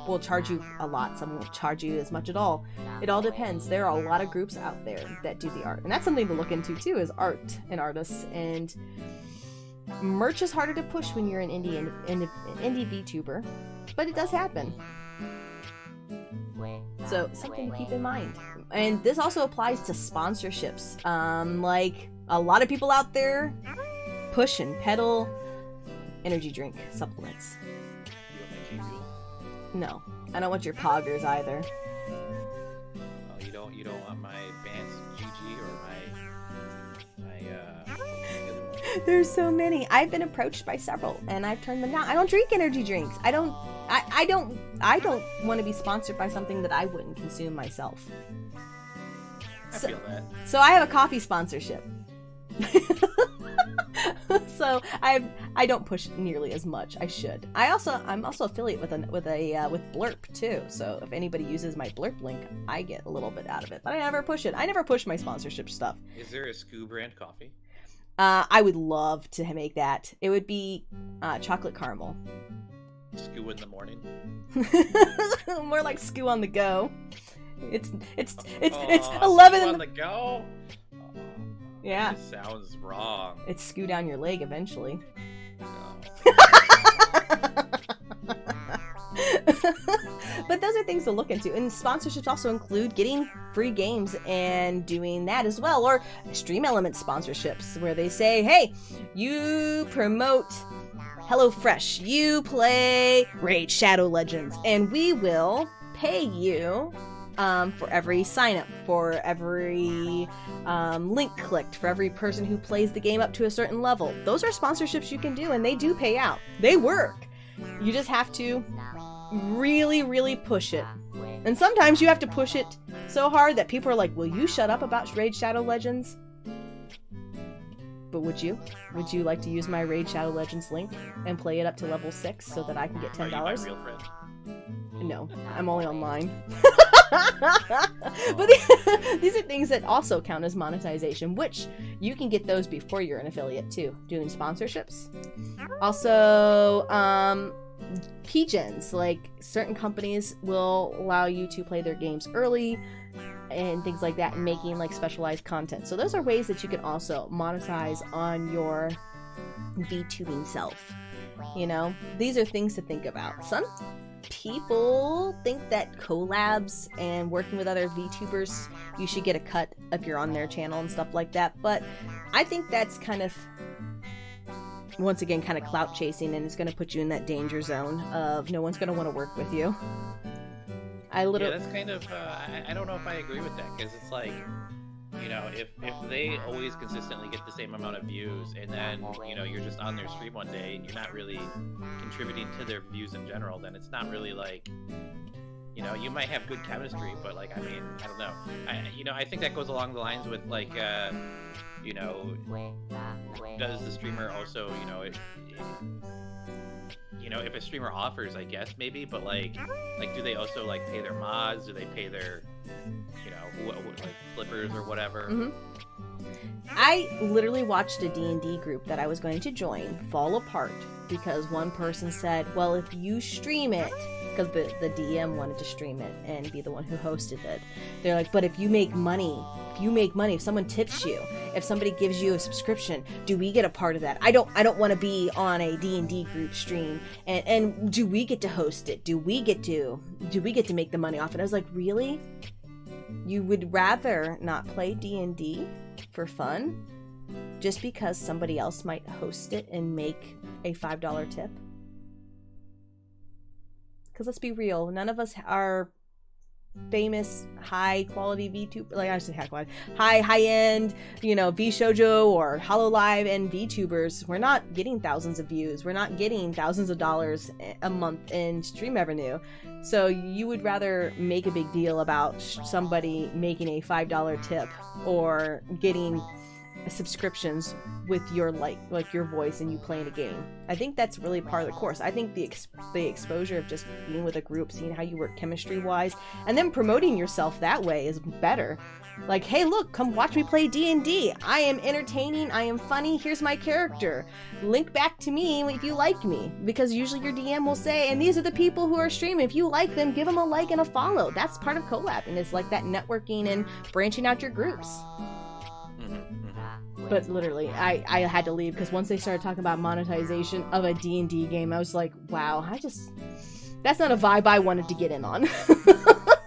will charge you a lot. Some won't charge you as much at all. It all depends. There are a lot of groups out there that do the art. And that's something to look into too, is art and artists. And merch is harder to push when you're an indie VTuber, but it does happen. So something to keep in mind. And this also applies to sponsorships. Like a lot of people out there push and peddle energy drink supplements. You want my G Fuel? No, I don't want your poggers either. Oh, you don't want my Advanced GG or my There's so many. I've been approached by several and I've turned them down. I don't drink energy drinks. I don't want to be sponsored by something that I wouldn't consume myself. I feel that. So I have a coffee sponsorship. So I don't push nearly as much. I should. I'm also affiliate with Blurp too. So if anybody uses my Blurp link, I get a little bit out of it. But I never push it. I never push my sponsorship stuff. Is there a SKU brand coffee? I would love to make that. It would be chocolate caramel. SKU in the morning. More like SKU on the go. It's 11 on the go. Yeah. That sounds wrong. It's SKU down your leg eventually. No. But those are things to look into. And sponsorships also include getting free games and doing that as well. Or Stream Elements sponsorships where they say, hey, you promote HelloFresh, you play Raid Shadow Legends, and we will pay you for every sign up, for every link clicked, for every person who plays the game up to a certain level. Those are sponsorships you can do, and they do pay out. They work. You just have to really, really push it. And sometimes you have to push it so hard that people are like, will you shut up about Raid Shadow Legends? But would you? Would you like to use my Raid Shadow Legends link and play it up to level 6 so that I can get $10? Are you my real friend? No, I'm only online. But these are things that also count as monetization, which you can get those before you're an affiliate too, doing sponsorships. Also, keygens, like certain companies will allow you to play their games early and things like that, and making like specialized content. So those are ways that you can also monetize on your VTubing self. You know, these are things to think about. people think that collabs and working with other VTubers, you should get a cut if you're on their channel and stuff like that. But I think that's kind of, once again, kind of clout chasing, and it's going to put you in that danger zone of no one's going to want to work with you. Yeah, that's kind of, I don't know if I agree with that, because it's like, you know, if they always consistently get the same amount of views, and then, you know, you're just on their stream one day and you're not really contributing to their views in general, then it's not really like, you know, you might have good chemistry, but like, I mean, I don't know. I think that goes along the lines with like, you know, does the streamer also, you know, if a streamer offers, I guess maybe, but like do they also like pay their mods? Do they pay their, you know, like flippers or whatever? Mm-hmm. I literally watched a D&D group that I was going to join fall apart because one person said, well, if you stream it, because the DM wanted to stream it and be the one who hosted it. They're like, but if you make money, if someone tips you, if somebody gives you a subscription, do we get a part of that? I don't want to be on a D&D group stream, and do we get to host it? Do we get to make the money off it? I was like, really? You would rather not play D&D for fun just because somebody else might host it and make a $5 tip? Because let's be real, none of us are famous high quality VTuber, like I say high quality, high end, you know, VShojo or HoloLive and VTubers. We're not getting thousands of views. We're not getting thousands of dollars a month in stream revenue. So you would rather make a big deal about somebody making a $5 tip or getting subscriptions with your like your voice and you playing a game. I think that's really part of the course. I think the exposure of just being with a group, seeing how you work chemistry wise, and then promoting yourself that way is better. Like, hey, look, come watch me play D&D. I am entertaining, I am funny, here's my character. Link back to me if you like me. Because usually your DM will say, and these are the people who are streaming. If you like them, give them a like and a follow. That's part of collabing. It's like that networking and branching out your groups. But literally, I had to leave because once they started talking about monetization of a D&D game, I was like, wow, that's not a vibe I wanted to get in on.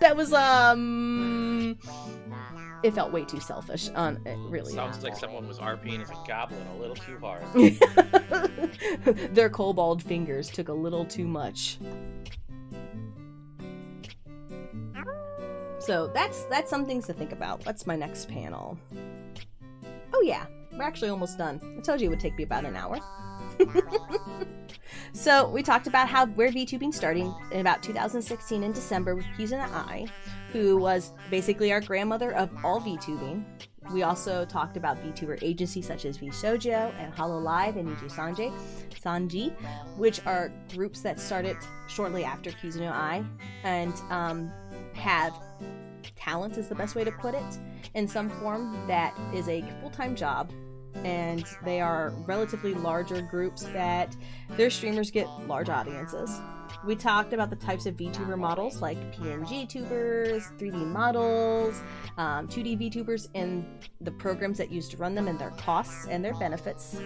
That was, it felt way too selfish. Really. Sounds like someone was RPing as a goblin a little too hard. Their kobold fingers took a little too much. So that's some things to think about. That's my next panel. Oh yeah, we're actually almost done. I told you it would take me about an hour. So we talked about how we're VTubing starting in about 2016 in December with Kizuna Ai, who was basically our grandmother of all VTubing. We also talked about VTuber agencies such as VShojo and HoloLive and Niji Sanji, which are groups that started shortly after Kizuna Ai and have talent, is the best way to put it, in some form that is a full-time job, and they are relatively larger groups that their streamers get large audiences. We talked about the types of VTuber models like PNG tubers, 3D models, 2D VTubers, and the programs that used to run them and their costs and their benefits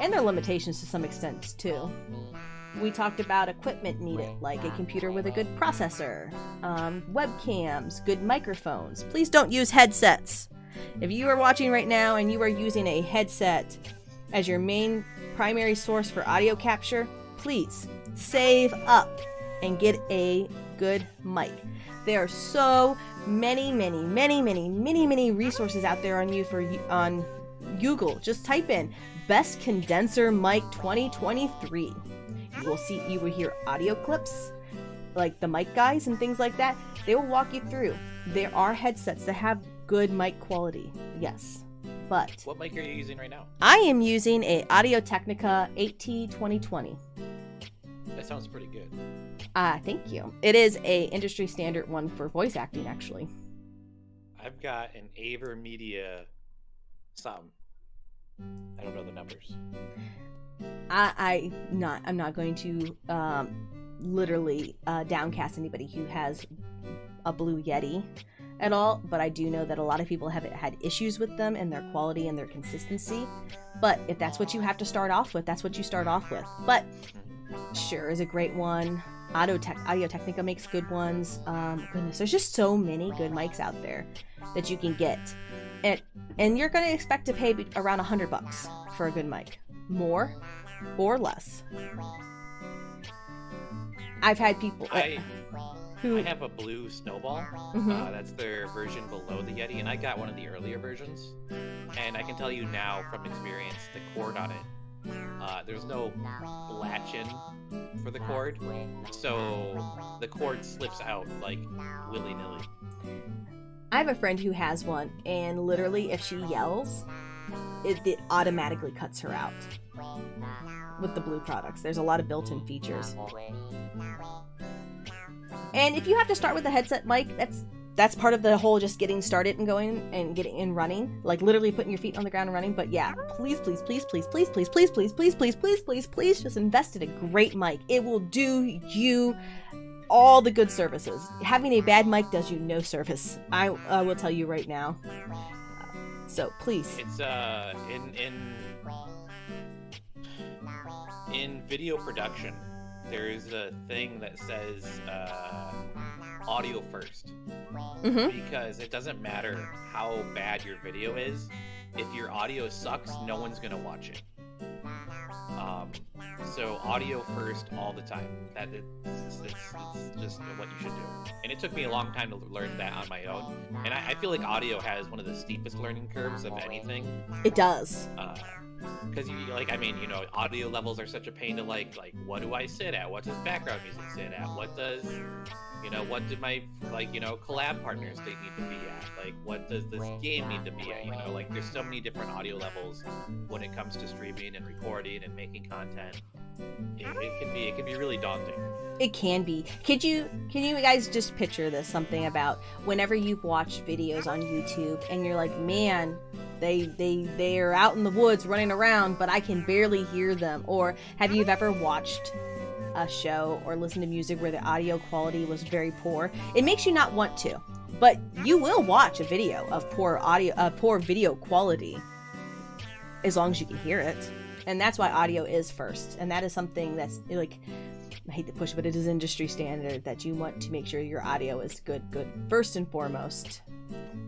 and their limitations to some extent too. We talked about equipment needed, like a computer with a good processor, webcams, good microphones. Please don't use headsets. If you are watching right now and you are using a headset as your main primary source for audio capture, please save up and get a good mic. There are so many resources out there on Google. Just type in Best Condenser Mic 2023. You will hear audio clips, like the mic guys and things like that. They will walk you through. There are headsets that have good mic quality, yes. But what mic are you using right now? I am using a Audio-Technica 8T 2020. That sounds pretty good. Thank you. It is a industry standard one for voice acting, actually. I've got an AverMedia something. I don't know the numbers. I'm not going to literally downcast anybody who has a Blue Yeti at all, but I do know that a lot of people have had issues with them and their quality and their consistency. But if that's what you have to start off with, that's what you start off with. But Shure is a great one. Audio Technica makes good ones. Goodness, there's just so many good mics out there that you can get, and you're gonna expect to pay around $100 for a good mic, more or less. I've had people. I have a blue Snowball. That's their version below the Yeti, and I got one of the earlier versions. And I can tell you now from experience, the cord on it, there's no latch-in for the cord, so the cord slips out like willy-nilly. I have a friend who has one, and literally, if she yells, it automatically cuts her out. With the blue products, there's a lot of built-in features. And if you have to start with a headset mic, that's part of the whole just getting started and going and getting and running, like literally putting your feet on the ground and running. But yeah, please just invest in a great mic. It will do you all the good services. Having a bad mic does you no service. I will tell you right now. So please. It's in video production, there's a thing that says audio first. Because it doesn't matter how bad your video is, if your audio sucks, no one's gonna watch it. So audio first all the time. It's just what you should do. And it took me a long time to learn that on my own. And I feel like audio has one of the steepest learning curves of anything. It does. Because audio levels are such a pain to like what do I sit at? What does background music sit at? What does what do my collab partners they need to be at? Like what does this game need to be at? Like there's so many different audio levels when it comes to streaming and recording and making content. It can be really daunting. It can be. Can you guys just picture this? Something about whenever you've watched videos on YouTube and you're like, man, they are out in the woods running around, but I can barely hear them. Or have you ever watched a show or listened to music where the audio quality was very poor? It makes you not want to, but you will watch a video of poor video quality as long as you can hear it. And that's why audio is first. And that is something that's like, I hate to push, but it is industry standard that you want to make sure your audio is good first and foremost.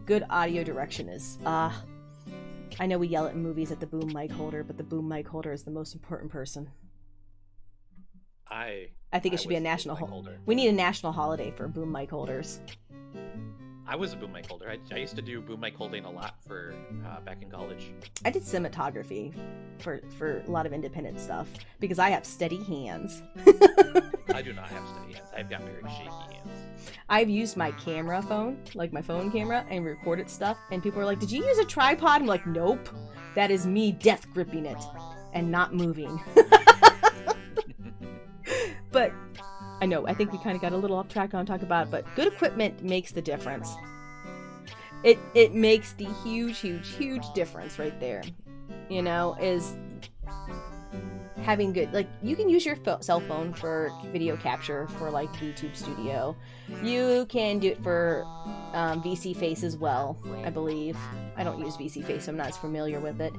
Good audio direction is I know we yell it in movies at the boom mic holder, but the boom mic holder is the most important person. I think it should be a national holder. We need a national holiday for boom mic holders. I was a boom mic holder. I used to do boom mic holding a lot for back in college. I did cinematography for a lot of independent stuff because I have steady hands. I do not have steady hands. I've got very shaky hands. I've used my camera phone, like my phone camera, and recorded stuff, and people are like, did you use a tripod? I'm like, nope. That is me death gripping it and not moving. But I know, I think we kind of got a little off track on talk about it, but good equipment makes the difference. It makes the huge difference right there. Is having good, like, you can use your cell phone for video capture for like VTube Studio. You can do it for VC Face as well, I believe. I don't use VC Face, so I'm not as familiar with it.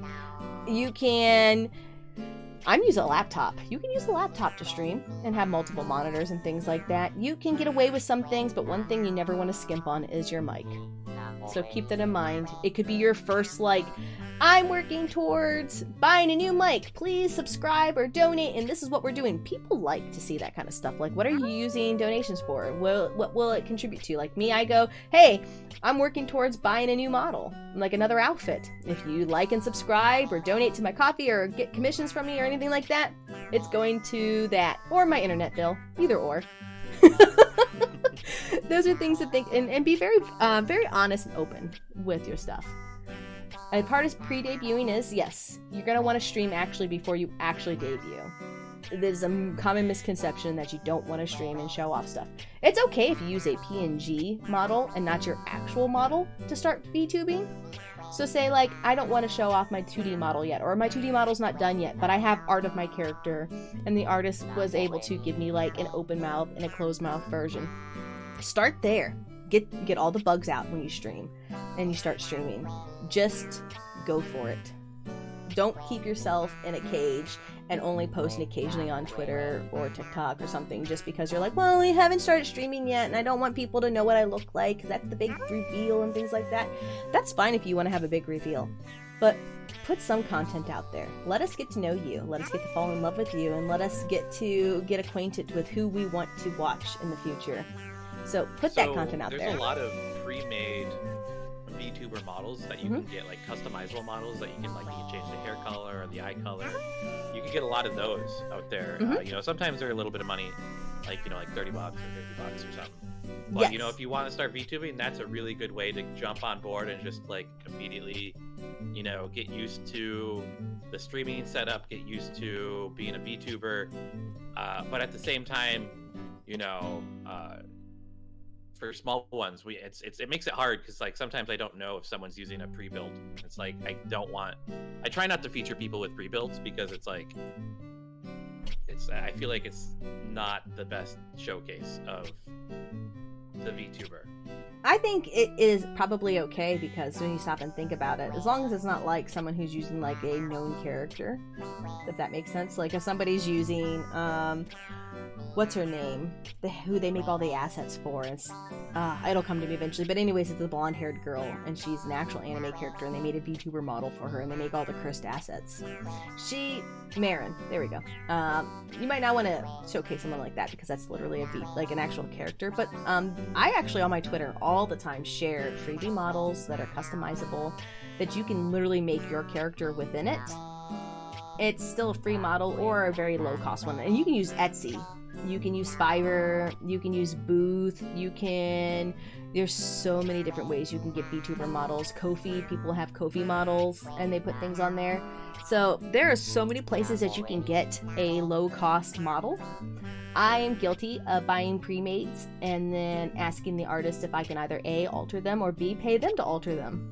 I'm using a laptop. You can use a laptop to stream and have multiple monitors and things like that. You can get away with some things, but one thing you never want to skimp on is your mic. So keep that in mind. It could be your first, like, I'm working towards buying a new mic. Please subscribe or donate, and this is what we're doing. People like to see that kind of stuff. Like, what are you using donations for? What will it contribute to? Like me, I go, hey, I'm working towards buying a new model, like another outfit. If you like and subscribe or donate to my coffee or get commissions from me or anything like that, it's going to that. Or my internet bill. Either or. Those are things to think and be very honest and open with your stuff. And part of pre-debuting is, yes, you're going to want to stream actually before you actually debut. There's a common misconception that you don't want to stream and show off stuff. It's okay if you use a PNG model and not your actual model to start VTubing. So say, like, I don't want to show off my 2D model yet, or my 2D model's not done yet, but I have art of my character, and the artist was able to give me, like, an open mouth and a closed mouth version. Start there. Get all the bugs out when you stream, and you start streaming. Just go for it. Don't keep yourself in a cage and only posting occasionally on Twitter or TikTok or something just because you're like, well, we haven't started streaming yet and I don't want people to know what I look like because that's the big reveal and things like that. That's fine if you want to have a big reveal, but put some content out there. Let us get to know you. Let us get to fall in love with you, and let us get acquainted with who we want to watch in the future. So put that content out there. There's a lot of pre-made VTuber models that you can get, like customizable models that you can change the hair color or the eye color. You can get a lot of those out there. You know, sometimes they're a little bit of money, like $30 or $50 or something. But yes. You know, if you want to start VTubing, that's a really good way to jump on board and just immediately, get used to the streaming setup, get used to being a VTuber. But at the same time, for small ones, it makes it hard because sometimes I don't know if someone's using a pre-build. It's I try not to feature people with pre-builds because I feel like it's not the best showcase of the VTuber. I think it is probably okay because when you stop and think about it, as long as it's not someone who's using a known character, if that makes sense. If somebody's using what's her name, who they make all the assets for, it'll come to me eventually, but anyways, it's the blonde-haired girl and she's an actual anime character and they made a VTuber model for her and they make all the cursed assets. Marin, there we go. You might not want to showcase someone like that because that's literally an actual character, but I actually on my Twitter all the time share freebie models that are customizable that you can literally make your character within it. It's still a free model or a very low cost one, and you can use Etsy, you can use Fiverr, you can use Booth, there's so many different ways you can get VTuber models. Ko-fi, people have Ko-fi models and they put things on there. So there are so many places that you can get a low cost model. I am guilty of buying pre-mates and then asking the artist if I can either A, alter them, or B, pay them to alter them.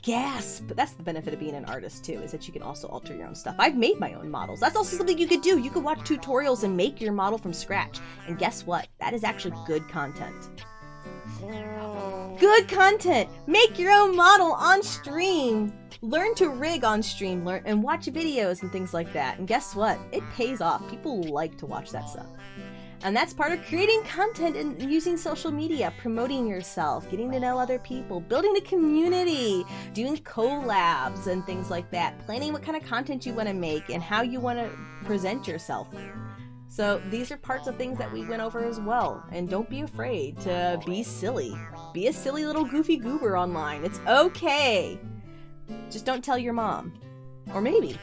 Gasp! But that's the benefit of being an artist too, is that you can also alter your own stuff. I've made my own models. That's also something you could do. You could watch tutorials and make your model from scratch. And guess what? That is actually good content. Good content! Make your own model on stream! Learn to rig on stream, and watch videos and things like that. And guess what? It pays off. People like to watch that stuff. And that's part of creating content and using social media, promoting yourself, getting to know other people, building a community, doing collabs and things like that, planning what kind of content you want to make and how you want to present yourself. So these are parts of things that we went over as well. And don't be afraid to be silly. Be a silly little goofy goober online. It's okay. Just don't tell your mom. Or maybe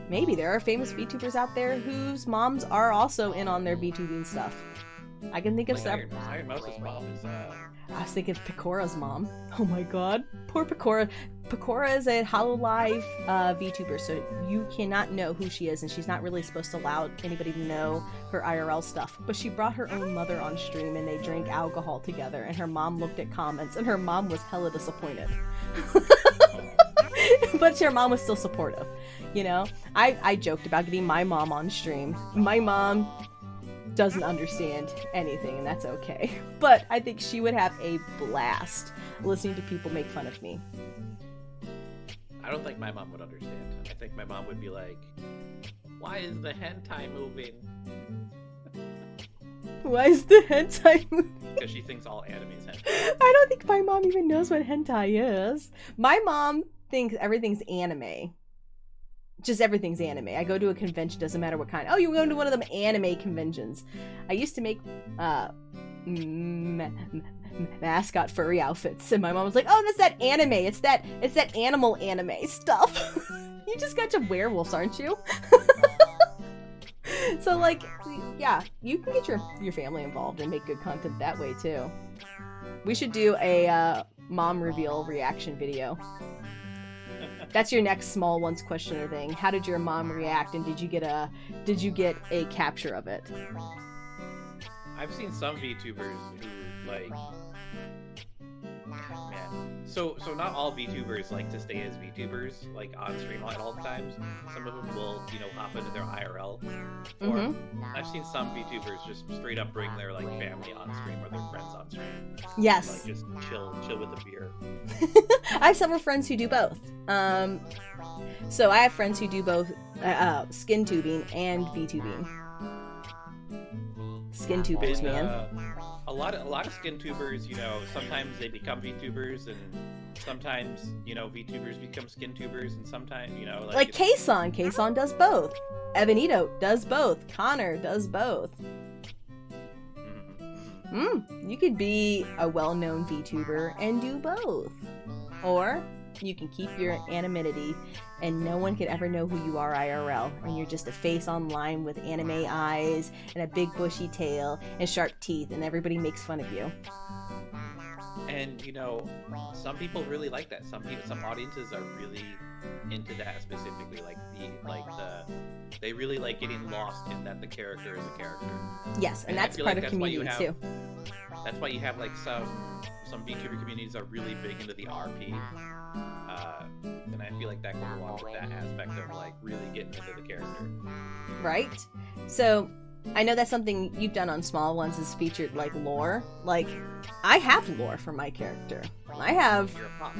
there are famous VTubers out there whose moms are also in on their VTubing stuff. I can think of some. Iron Mouse's mom is I was thinking Pecora's mom. Oh my god. Poor Pecora. Pecora is a HoloLive VTuber, so you cannot know who she is, and she's not really supposed to allow anybody to know her IRL stuff. But she brought her own mother on stream, and they drank alcohol together, and her mom looked at comments, and her mom was hella disappointed. But her mom was still supportive, I joked about getting my mom on stream. My mom doesn't understand anything, and that's okay. But I think she would have a blast listening to people make fun of me. I don't think my mom would understand. I think my mom would be like, why is the hentai moving? Why is the hentai moving? Because she thinks all anime is hentai. I don't think my mom even knows what hentai is. My mom thinks everything's anime. Just everything's anime. I go to a convention, doesn't matter what kind. Oh, you're going to one of them anime conventions. I used to make mascot furry outfits, and my mom was like, "Oh, that's that anime. It's that animal anime stuff." You just got your werewolves, aren't you? So yeah, you can get your family involved and make good content that way too. We should do a mom reveal reaction video. That's your next small ones questioner thing. How did your mom react, and did you get a capture of it? I've seen some VTubers who Man. So not all VTubers like to stay as VTubers, like on stream at all times. Some of them will, hop into their IRL form. I've seen some VTubers just straight up bring their like family on stream or their friends on stream. Yes. Like just chill with a beer. I have several friends who do both. So I have friends who do both skin tubing and VTubing. Skin tubers, man. A lot of skin tubers, sometimes they become VTubers, and sometimes, VTubers become skin tubers, and sometimes, like Kason. Kason does both. Evanito does both. Connor does both. You could be a well-known VTuber and do both. Or you can keep your anonymity and no one could ever know who you are IRL, and you're just a face online with anime eyes and a big bushy tail and sharp teeth, and everybody makes fun of you. And some people really like that. Some audiences are really into that specifically. They really like getting lost in that the character is a character. Yes, and that's part of community too. That's why you have like some VTuber communities are really big into the RP. And I feel like that goes along with that aspect of like really getting into the character. Right? So I know that's something you've done on Small Ones is featured like lore. Like, I have lore for my character. You're a fox.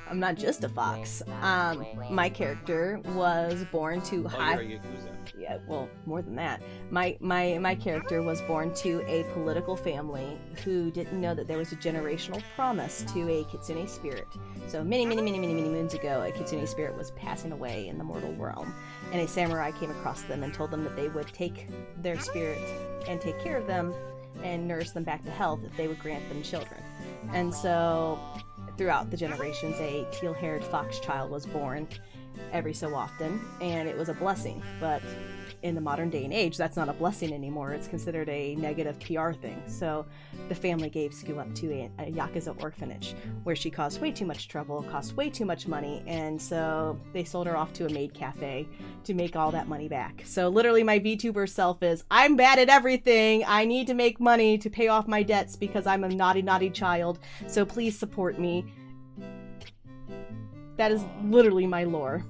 I'm not just a fox. My character was born to you're a Yakuza. Yeah, well, more than that. My character was born to a political family who didn't know that there was a generational promise to a kitsune spirit. So many moons ago, a kitsune spirit was passing away in the mortal realm, and a samurai came across them and told them that they would take their spirit and take care of them and nurse them back to health if they would grant them children. And so throughout the generations, a teal-haired fox child was born every so often, and it was a blessing. But in the modern day and age, that's not a blessing anymore. It's considered a negative PR thing. So the family gave Sku up to a Yakuza orphanage, where she caused way too much trouble, cost way too much money, and so they sold her off to a maid cafe to make all that money back. So literally my VTuber self is, I'm bad at everything, I need to make money to pay off my debts because I'm a naughty child, so please support me. That is literally my lore.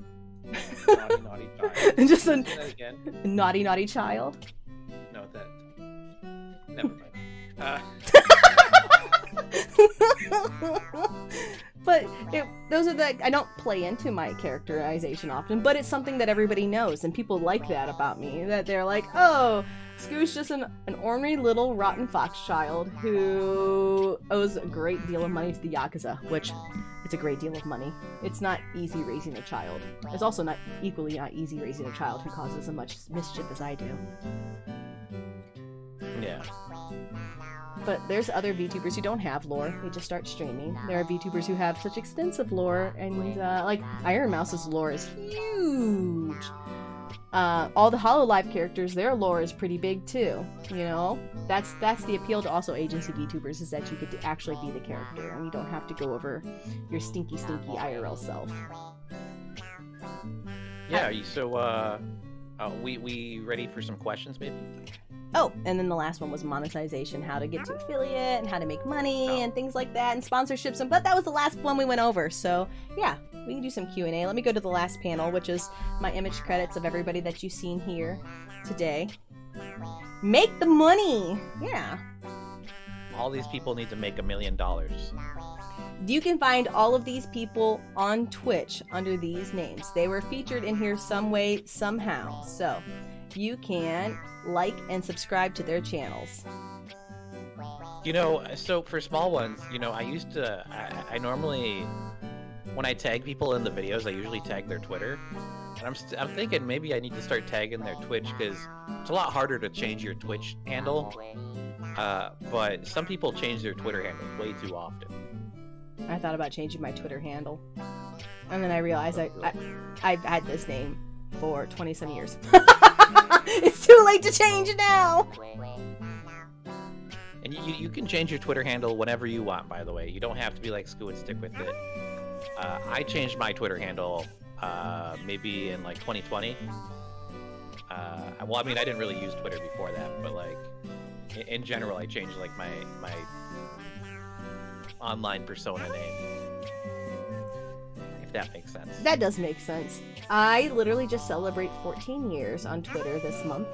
Naughty child. Just a naughty child. No, that. Never mind. But those are I don't play into my characterization often, but it's something that everybody knows, and people like that about me. That they're like, oh, Sku's just an ornery little rotten fox child who owes a great deal of money to the Yakuza, which it's a great deal of money. It's not easy raising a child. It's also not easy raising a child who causes as much mischief as I do. Yeah. But there's other VTubers who don't have lore. They just start streaming. There are VTubers who have such extensive lore, and like Iron Mouse's lore is huge. All the HoloLive characters, their lore is pretty big too. That's the appeal to also agency VTubers, is that you get to actually be the character, and you don't have to go over your stinky IRL self. Yeah. So we ready for some questions, maybe? Oh, and then the last one was monetization, how to get to affiliate and how to make money and things like that, and sponsorships. But that was the last one we went over. So yeah, we can do some Q&A. Let me go to the last panel, which is my image credits of everybody that you've seen here today. Make the money. Yeah. All these people need to make $1 million. You can find all of these people on Twitch under these names. They were featured in here some way, somehow. So you can like and subscribe to their channels. So for Small Ones, I normally, when I tag people in the videos, I usually tag their Twitter. And I'm thinking maybe I need to start tagging their Twitch, because it's a lot harder to change your Twitch handle. But some people change their Twitter handle way too often. I thought about changing my Twitter handle, and then I realized I've had this name for 20-some years. It's too late to change now! And you can change your Twitter handle whenever you want, by the way. You don't have to be like Sku and stick with it. I changed my Twitter handle maybe in like 2020. Well, I mean, I didn't really use Twitter before that, but like in general, I changed like my online persona name. If that makes sense. That does make sense. I literally just celebrate 14 years on Twitter this month.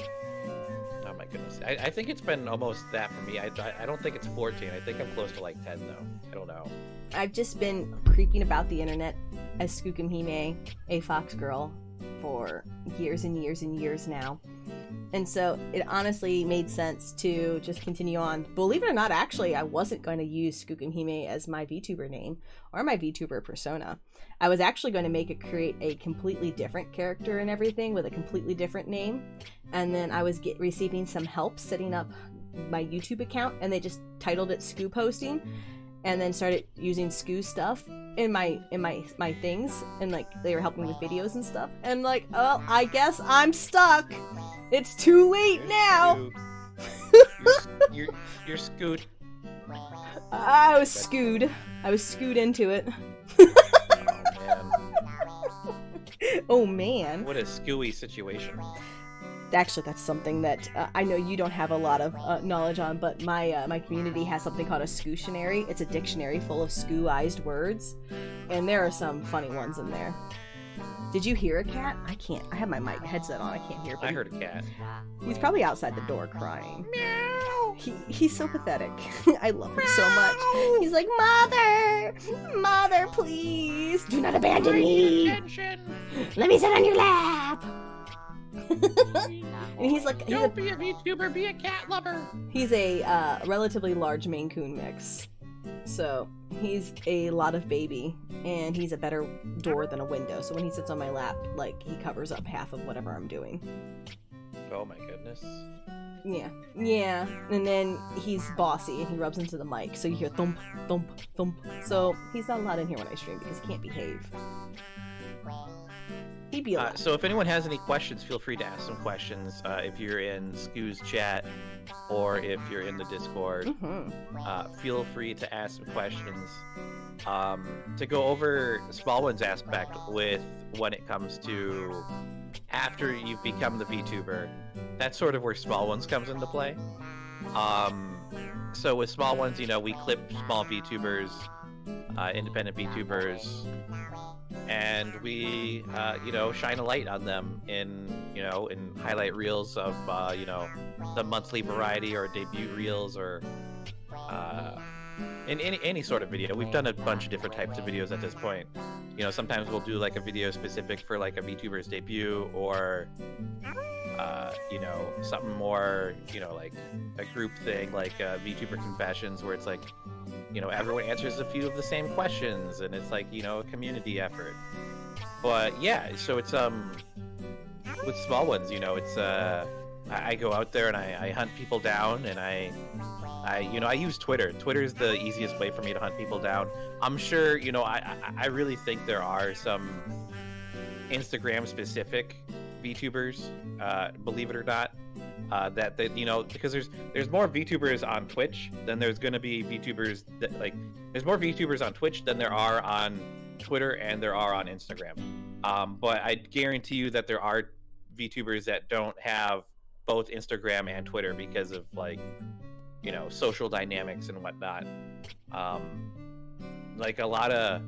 Oh my goodness. I think it's been almost that for me. I don't think it's 14. I think I'm close to like 10 though. I don't know. I've just been creeping about the internet as Skookumhime, a fox girl, for years and years and years now. And so it honestly made sense to just continue on. Believe it or not, actually, I wasn't going to use Skookumhime as my VTuber name or my VTuber persona. I was actually going to create a completely different character and everything with a completely different name. And then I was receiving some help setting up my YouTube account, and they just titled it Skoo Posting, and then started using Skoo stuff in my things, and like they were helping with videos and stuff. And like, oh, I guess I'm stuck. It's too late now. You're scoot. I was skooed. I was skooed into it. Oh man. What a scooey situation. Actually, that's something that I know you don't have a lot of knowledge on, but my community has something called a Skootionary. It's a dictionary full of Skoo-ized words, and there are some funny ones in there. Did you hear a cat? I can't. I have my mic headset on. I can't hear. I heard a cat. He's probably outside the door crying. Meow. He's so pathetic. I love him so much. He's like, Mother, please, do not abandon me. Let me sit on your lap. And he's like, don't be a VTuber, be a cat lover. He's a relatively large Maine Coon mix, so he's a lot of baby, and he's a better door than a window. So when he sits on my lap, like, he covers up half of whatever I'm doing. Oh my goodness. Yeah. And then he's bossy, and he rubs into the mic, so you hear thump, thump, thump. So he's not allowed in here when I stream because he can't behave. So if anyone has any questions, feel free to ask some questions. If you're in Skoo's chat or if you're in the Discord, feel free to ask some questions. To go over Small One's aspect with when it comes to after you've become the VTuber, that's sort of where Small Ones comes into play. So with Small Ones, you know, we clip small VTubers, independent VTubers, and we, you know, shine a light on them in highlight reels of, the monthly variety or debut reels or in any sort of video. We've done a bunch of different types of videos at this point. You know, sometimes we'll do like a video specific for like a VTuber's debut or, something more, like a group thing, like VTuber Confessions, where it's like, everyone answers a few of the same questions, and it's like, a community effort. But yeah, so it's with Small Ones, it's I go out there and I hunt people down, and I use Twitter. Twitter's the easiest way for me to hunt people down. I'm sure, I really think there are some Instagram specific VTubers, believe it or not, that because there's more VTubers on Twitch than there's going to be VTubers that, like, there's more VTubers on Twitch than there are on Twitter and there are on Instagram. But I guarantee you that there are VTubers that don't have both Instagram and Twitter because of, like, social dynamics and whatnot. Like a lot of,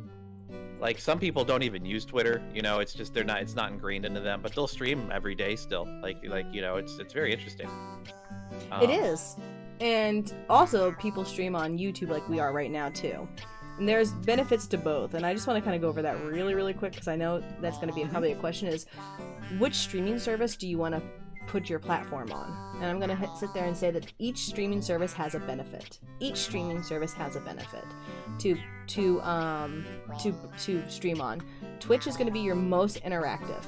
like, some people don't even use Twitter, it's just it's not ingrained into them, but they'll stream every day still. It's very interesting. It is. And also people stream on YouTube like we are right now too. And there's benefits to both. And I just want to kind of go over that really, really quick, because I know that's going to be probably a question, is which streaming service do you want to put your platform on? And I'm going to sit there and say that each streaming service has a benefit. Each streaming service has a benefit to stream on. Twitch is going to be your most interactive.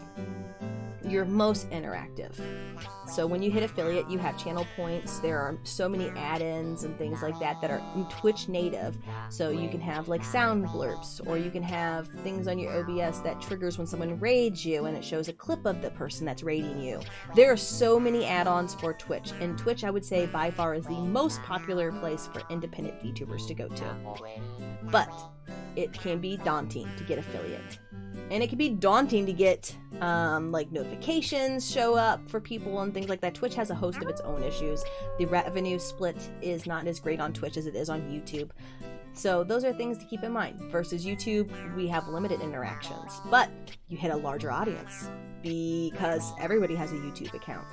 So when you hit affiliate, you have channel points. There are so many add-ins and things like that that are Twitch native. So you can have like sound blurps, or you can have things on your OBS that triggers when someone raids you and it shows a clip of the person that's raiding you. There are so many add-ons for Twitch, and Twitch, I would say, by far is the most popular place for independent VTubers to go to. But it can be daunting to get affiliate. And it can be daunting to get, like, notifications show up for people and things like that. Twitch has a host of its own issues. The revenue split is not as great on Twitch as it is on YouTube. So those are things to keep in mind. Versus YouTube, we have limited interactions, but you hit a larger audience because everybody has a YouTube account.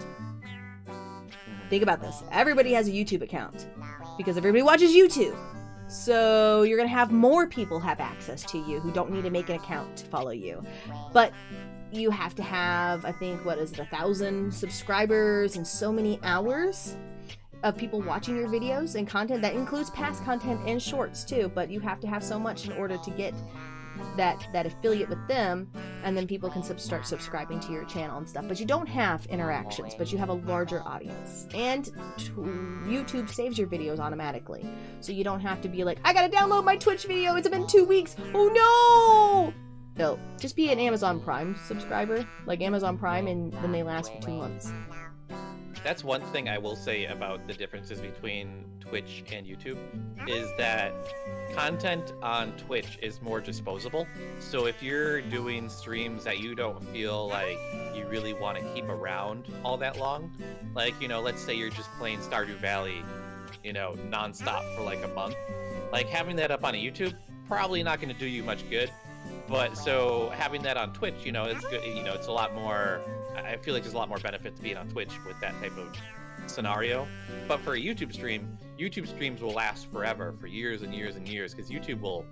Think about this. Everybody has a YouTube account because everybody watches YouTube. So you're going to have more people have access to you who don't need to make an account to follow you. But you have to have, I think, 1,000 subscribers and so many hours of people watching your videos and content. That includes past content and shorts too, but you have to have so much in order to get that affiliate with them, and then people can start subscribing to your channel and stuff. But you don't have interactions, but you have a larger audience, and YouTube saves your videos automatically, so you don't have to be like, I gotta download my Twitch video, it's been 2 weeks, oh no. No, just be an Amazon Prime subscriber, like Amazon Prime, and then they last for 2 months. That's one thing I will say about the differences between Twitch and YouTube, is that content on Twitch is more disposable. So if you're doing streams that you don't feel like you really want to keep around all that long, like, you know, let's say you're just playing Stardew Valley, you know, nonstop for like a month, like having that up on a YouTube, probably not going to do you much good. But so having that on Twitch, you know, it's good. You know, it's a lot more. I feel like there's a lot more benefit to being on Twitch with that type of scenario. But for a YouTube stream, YouTube streams will last forever, for years and years and years, because YouTube will,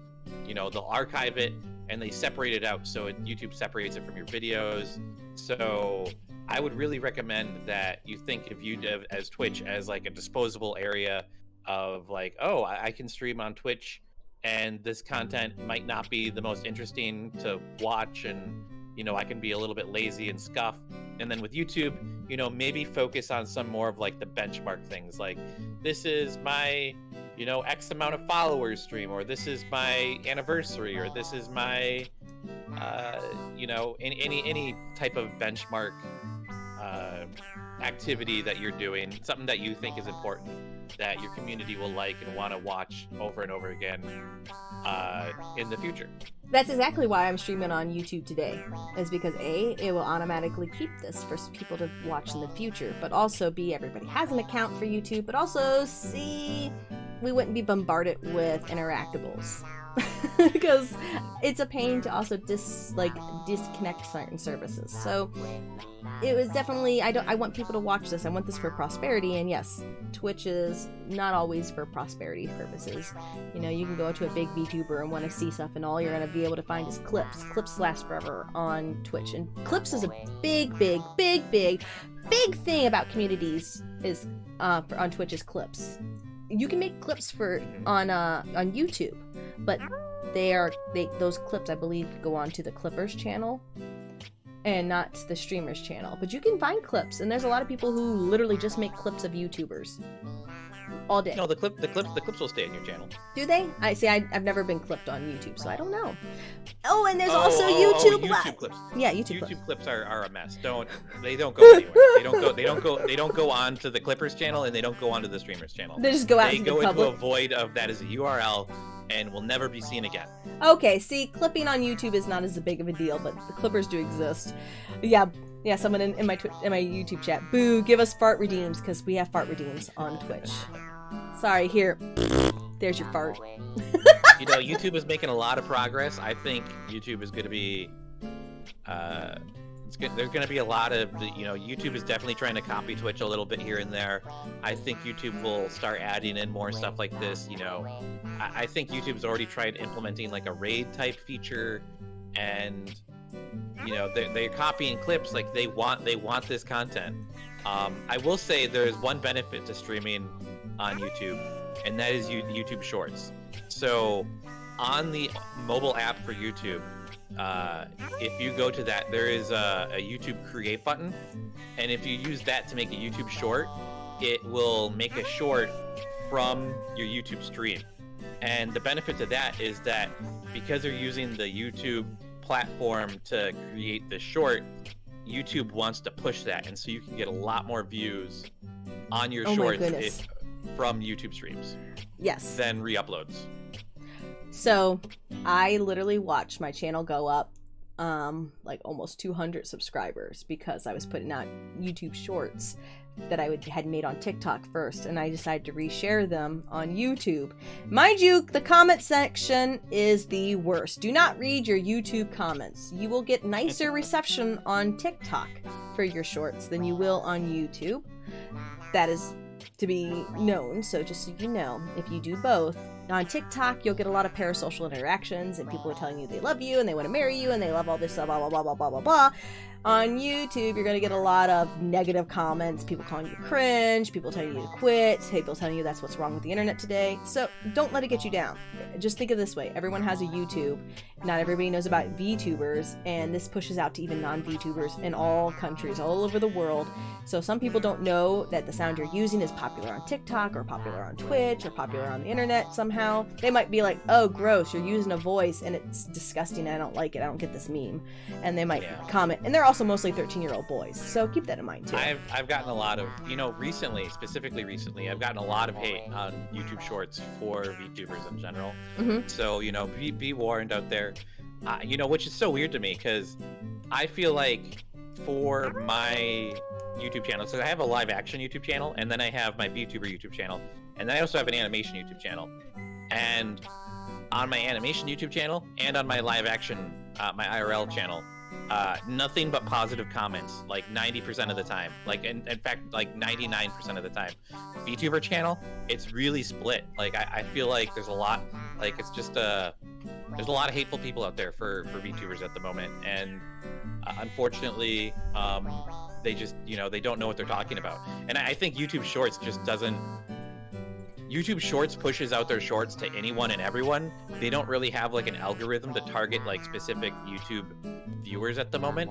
you know, they'll archive it and they separate it out. So YouTube separates it from your videos. So I would really recommend that you think of YouTube as Twitch as like a disposable area of like, oh, I can stream on Twitch, and this content might not be the most interesting to watch, and, you know, I can be a little bit lazy and scuff. And then with YouTube, you know, maybe focus on some more of like the benchmark things, like this is my, you know, X amount of followers stream, or this is my anniversary, or this is my, you know, any type of benchmark activity that you're doing, something that you think is important, that your community will like and want to watch over and over again in the future. That's exactly why I'm streaming on YouTube today, is because A, it will automatically keep this for people to watch in the future, but also B, everybody has an account for YouTube, but also C, we wouldn't be bombarded with interactables. Because it's a pain to also disconnect certain services. So it was definitely, I want people to watch this. I want this for prosperity, and yes, Twitch is not always for prosperity purposes. You know, you can go to a big VTuber and want to see stuff, and all you're going to be able to find is clips. Clips last forever on Twitch, and clips is a big thing about communities is on Twitch is clips. You can make clips on YouTube, but those clips, I believe, go on to the Clippers channel and not the streamers channel. But you can find clips, and there's a lot of people who literally just make clips of YouTubers all day. No, the clips will stay on your channel. Do they? I've never been clipped on YouTube, so I don't know. Oh, and there's also YouTube Live. Clips. Yeah, YouTube clips are a mess. They don't go anywhere. They don't go on to the Clippers channel, and they don't go onto the streamers channel. They just go out into the public. They go into a void of that as a URL and will never be seen again. Okay, see, clipping on YouTube is not as big of a deal, but the Clippers do exist. Yeah, someone in my YouTube chat, boo, give us fart redeems, because we have fart redeems on Twitch. Sorry, here. There's your fart. You know, YouTube is making a lot of progress. I think YouTube is going to be, there's going to be a lot of, you know, YouTube is definitely trying to copy Twitch a little bit here and there. I think YouTube will start adding in more stuff like this. You know, I think YouTube's already tried implementing like a raid type feature, and, you know, they're copying clips. Like they want this content. I will say there's one benefit to streaming on YouTube, and that is YouTube Shorts. So on the mobile app for YouTube, if you go to that, there is a YouTube Create button, and if you use that to make a YouTube short, it will make a short from your YouTube stream. And the benefit to that is that because they're using the YouTube platform to create the short, YouTube wants to push that, and so you can get a lot more views on your shorts from YouTube streams. Yes. Than re-uploads. So I literally watched my channel go up like almost 200 subscribers because I was putting out YouTube shorts that I had made on TikTok first, and I decided to reshare them on YouTube. Mind you, the comment section is the worst. Do not read your YouTube comments. You will get nicer reception on TikTok for your shorts than you will on YouTube. That is to be known, so just so you know, if you do both, on TikTok you'll get a lot of parasocial interactions and people are telling you they love you and they want to marry you and they love all this stuff, blah blah blah blah blah blah blah. On YouTube, you're going to get a lot of negative comments, people calling you cringe, people telling you to quit, people telling you that's what's wrong with the internet today. So don't let it get you down. Just think of it this way. Everyone has a YouTube. Not everybody knows about VTubers, and this pushes out to even non-VTubers in all countries, all over the world. So some people don't know that the sound you're using is popular on TikTok or popular on Twitch or popular on the internet somehow. They might be like, oh, gross, you're using a voice and it's disgusting. I don't like it. I don't get this meme. And they might comment. And they're also mostly 13-year-old boys. So keep that in mind too. I've gotten a lot of, specifically recently, I've gotten a lot of hate on YouTube Shorts for VTubers in general. Mm-hmm. So, be warned out there. Which is so weird to me because I feel like for my YouTube channel, so I have a live action YouTube channel, and then I have my VTuber YouTube channel, and then I also have an animation YouTube channel. And on my animation YouTube channel and on my live action, my IRL channel, nothing but positive comments, like 90% of the time. Like, in fact, like 99% of the time. VTuber channel, it's really split. Like, I feel like there's a lot, like, it's just there's a lot of hateful people out there for VTubers at the moment, and unfortunately, they just, they don't know what they're talking about. And I think YouTube Shorts just doesn't. YouTube Shorts pushes out their shorts to anyone and everyone. They don't really have like an algorithm to target like specific YouTube viewers at the moment.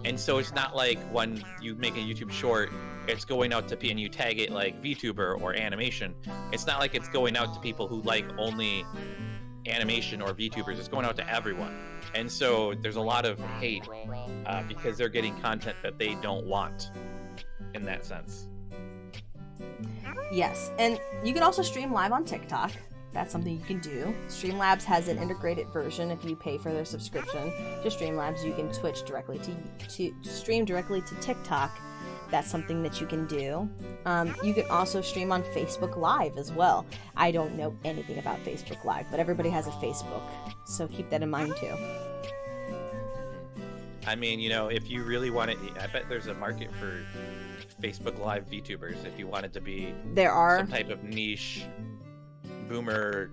And so it's not like when you make a YouTube short, it's going out to and you tag it like VTuber or animation. It's not like it's going out to people who like only animation or VTubers. It's going out to everyone. And so there's a lot of hate because they're getting content that they don't want in that sense. Yes, and you can also stream live on TikTok. That's something you can do. Streamlabs has an integrated version if you pay for their subscription to Streamlabs. You can switch directly to stream directly to TikTok. That's something that you can do. You can also stream on Facebook Live as well. I don't know anything about Facebook Live, but everybody has a Facebook, so keep that in mind too. I mean, if you really want it, I bet there's a market for Facebook Live VTubers if you want it to be some type of niche boomer.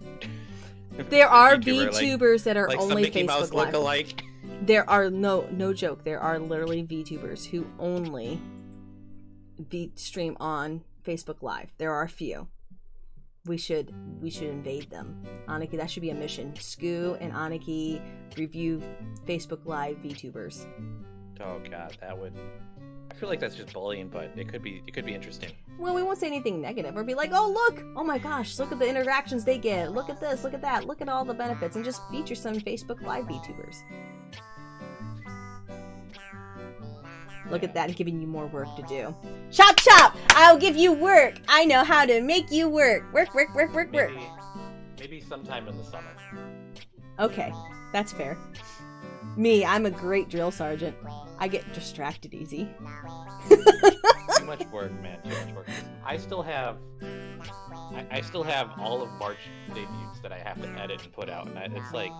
There are VTubers that are like only some Mickey Facebook Mouse Live. Look-alike. There are no joke. There are literally VTubers who only stream on Facebook Live. There are a few. We should invade them. Aniki, that should be a mission. Scoo and Aniki review Facebook Live VTubers. Oh god, that would. I feel like that's just bullying, but it could be interesting. Well, we won't say anything negative. We'll be like, oh look, oh my gosh, look at the interactions they get. Look at this, look at that, look at all the benefits, and just feature some Facebook Live VTubers. Look at that, giving you more work to do. Chop chop! I'll give you work. I know how to make you work. Work. Maybe sometime in the summer. Okay, that's fair. Me, I'm a great drill sergeant. I get distracted easy. Too much work, man. Too much work. I still have all of March debuts that I have to edit and put out, and it's like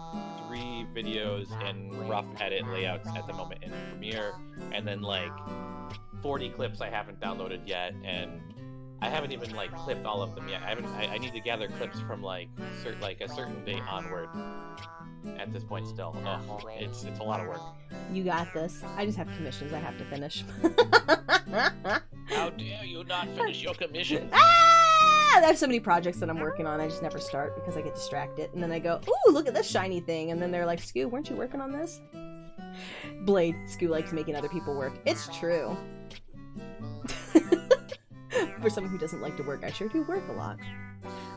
3 videos in rough edit layouts at the moment in Premiere, and then like 40 clips I haven't downloaded yet, and I haven't even like clipped all of them yet. I need to gather clips from like a certain date onward. At this point, still, it's a lot of work. You got this. I just have commissions I have to finish. How dare you not finish your commission? I have so many projects that I'm working on. I just never start because I get distracted, and then I go, "Ooh, look at this shiny thing!" And then they're like, "Scoo, weren't you working on this?" Blade, Scoo likes making other people work. It's true. For someone who doesn't like to work, I sure do work a lot.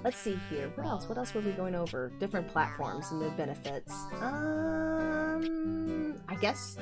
Let's see here. What else? What else were we going over? Different platforms and the benefits. I guess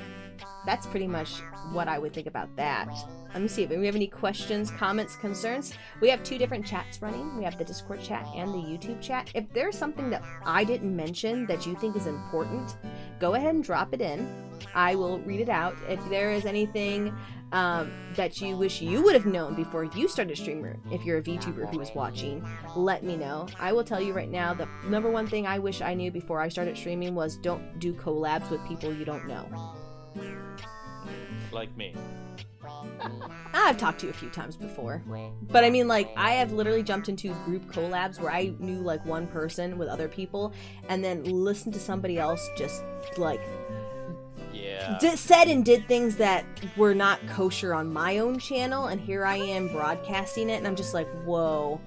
that's pretty much what I would think about that. Let me see if we have any questions, comments, concerns. We have 2 different chats running. We have the Discord chat and the YouTube chat. If there's something that I didn't mention that you think is important, go ahead and drop it in. I will read it out. If there is anything that you wish you would have known before you started streamer. If you're a VTuber who is watching, let me know. I will tell you right now, the number one thing I wish I knew before I started streaming was don't do collabs with people you don't know. Like me. I've talked to you a few times before, but I mean, like, I have literally jumped into group collabs where I knew like one person with other people, and then listened to somebody else just like said and did things that were not kosher on my own channel, and here I am broadcasting it, and I'm just like, whoa.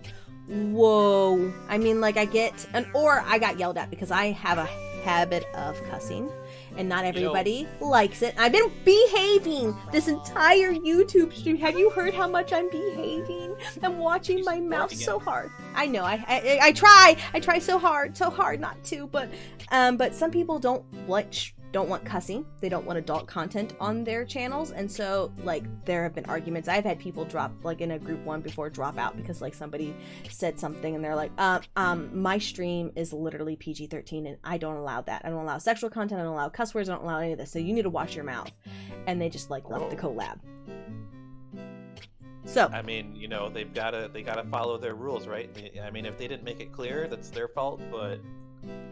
I mean, like, I got yelled at because I have a habit of cussing, and not everybody likes it. I've been behaving this entire YouTube stream. Have you heard how much I'm behaving? I'm watching my mouth so hard. I know. I try so hard not to, but some people don't want cussing. They don't want adult content on their channels, and so like there have been arguments. I've had people drop, like in a group one before, drop out because like somebody said something and they're like, my stream is literally PG-13 and I don't allow that. I don't allow sexual content, I don't allow cuss words, I don't allow any of this, so you need to watch your mouth. And they just like left the collab. So I mean, you know, they gotta follow their rules, right? I mean, if they didn't make it clear, that's their fault, but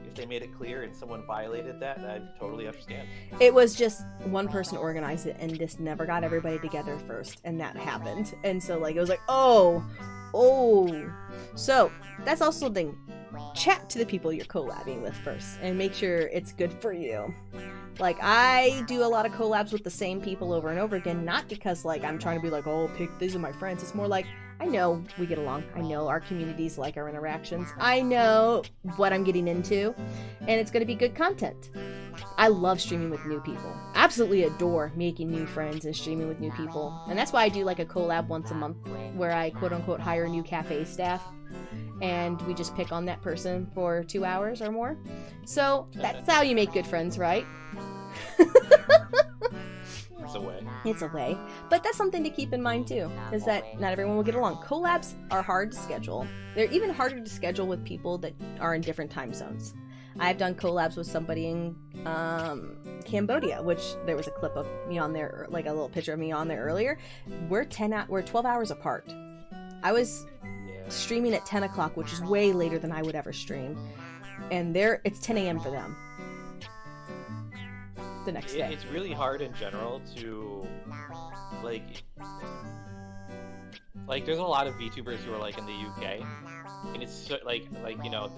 if they made it clear and someone violated that, I totally understand. It was just one person organized it and just never got everybody together first, and that happened. And so like it was like, oh. So that's also the thing. Chat to the people you're collabing with first and make sure it's good for you. Like, I do a lot of collabs with the same people over and over again, not because like I'm trying to be like, oh, these are my friends. It's more like, I know we get along. I know our communities like our interactions. I know what I'm getting into, and it's going to be good content. I love streaming with new people. Absolutely adore making new friends and streaming with new people. And that's why I do like a collab once a month where I quote unquote hire a new cafe staff and we just pick on that person for 2 hours or more. So that's how you make good friends, right? It's a way. But that's something to keep in mind too, is that not everyone will get along. Collabs are hard to schedule. They're even harder to schedule with people that are in different time zones. I've done collabs with somebody in Cambodia, which there was a clip of me on there, like a little picture of me on there earlier. We're 12 hours apart. I was streaming at 10 o'clock, which is way later than I would ever stream. And it's 10 a.m. for them. The next day. It's really hard in general to like there's a lot of VTubers who are like in the UK, and it's so, like you know,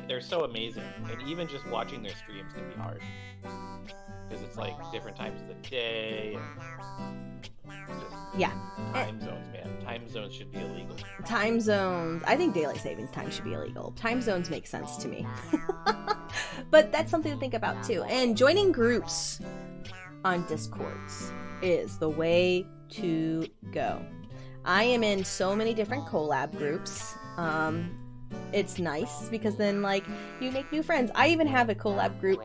they're so amazing, and even just watching their streams can be hard because it's like different times of the day and just time zones, man. Time zones should be illegal. Time zones, I think daylight savings time should be illegal. Time zones make sense to me. But that's something to think about too. And joining groups on Discords is the way to go. I am in so many different collab groups. It's nice because then like you make new friends. I even have a collab group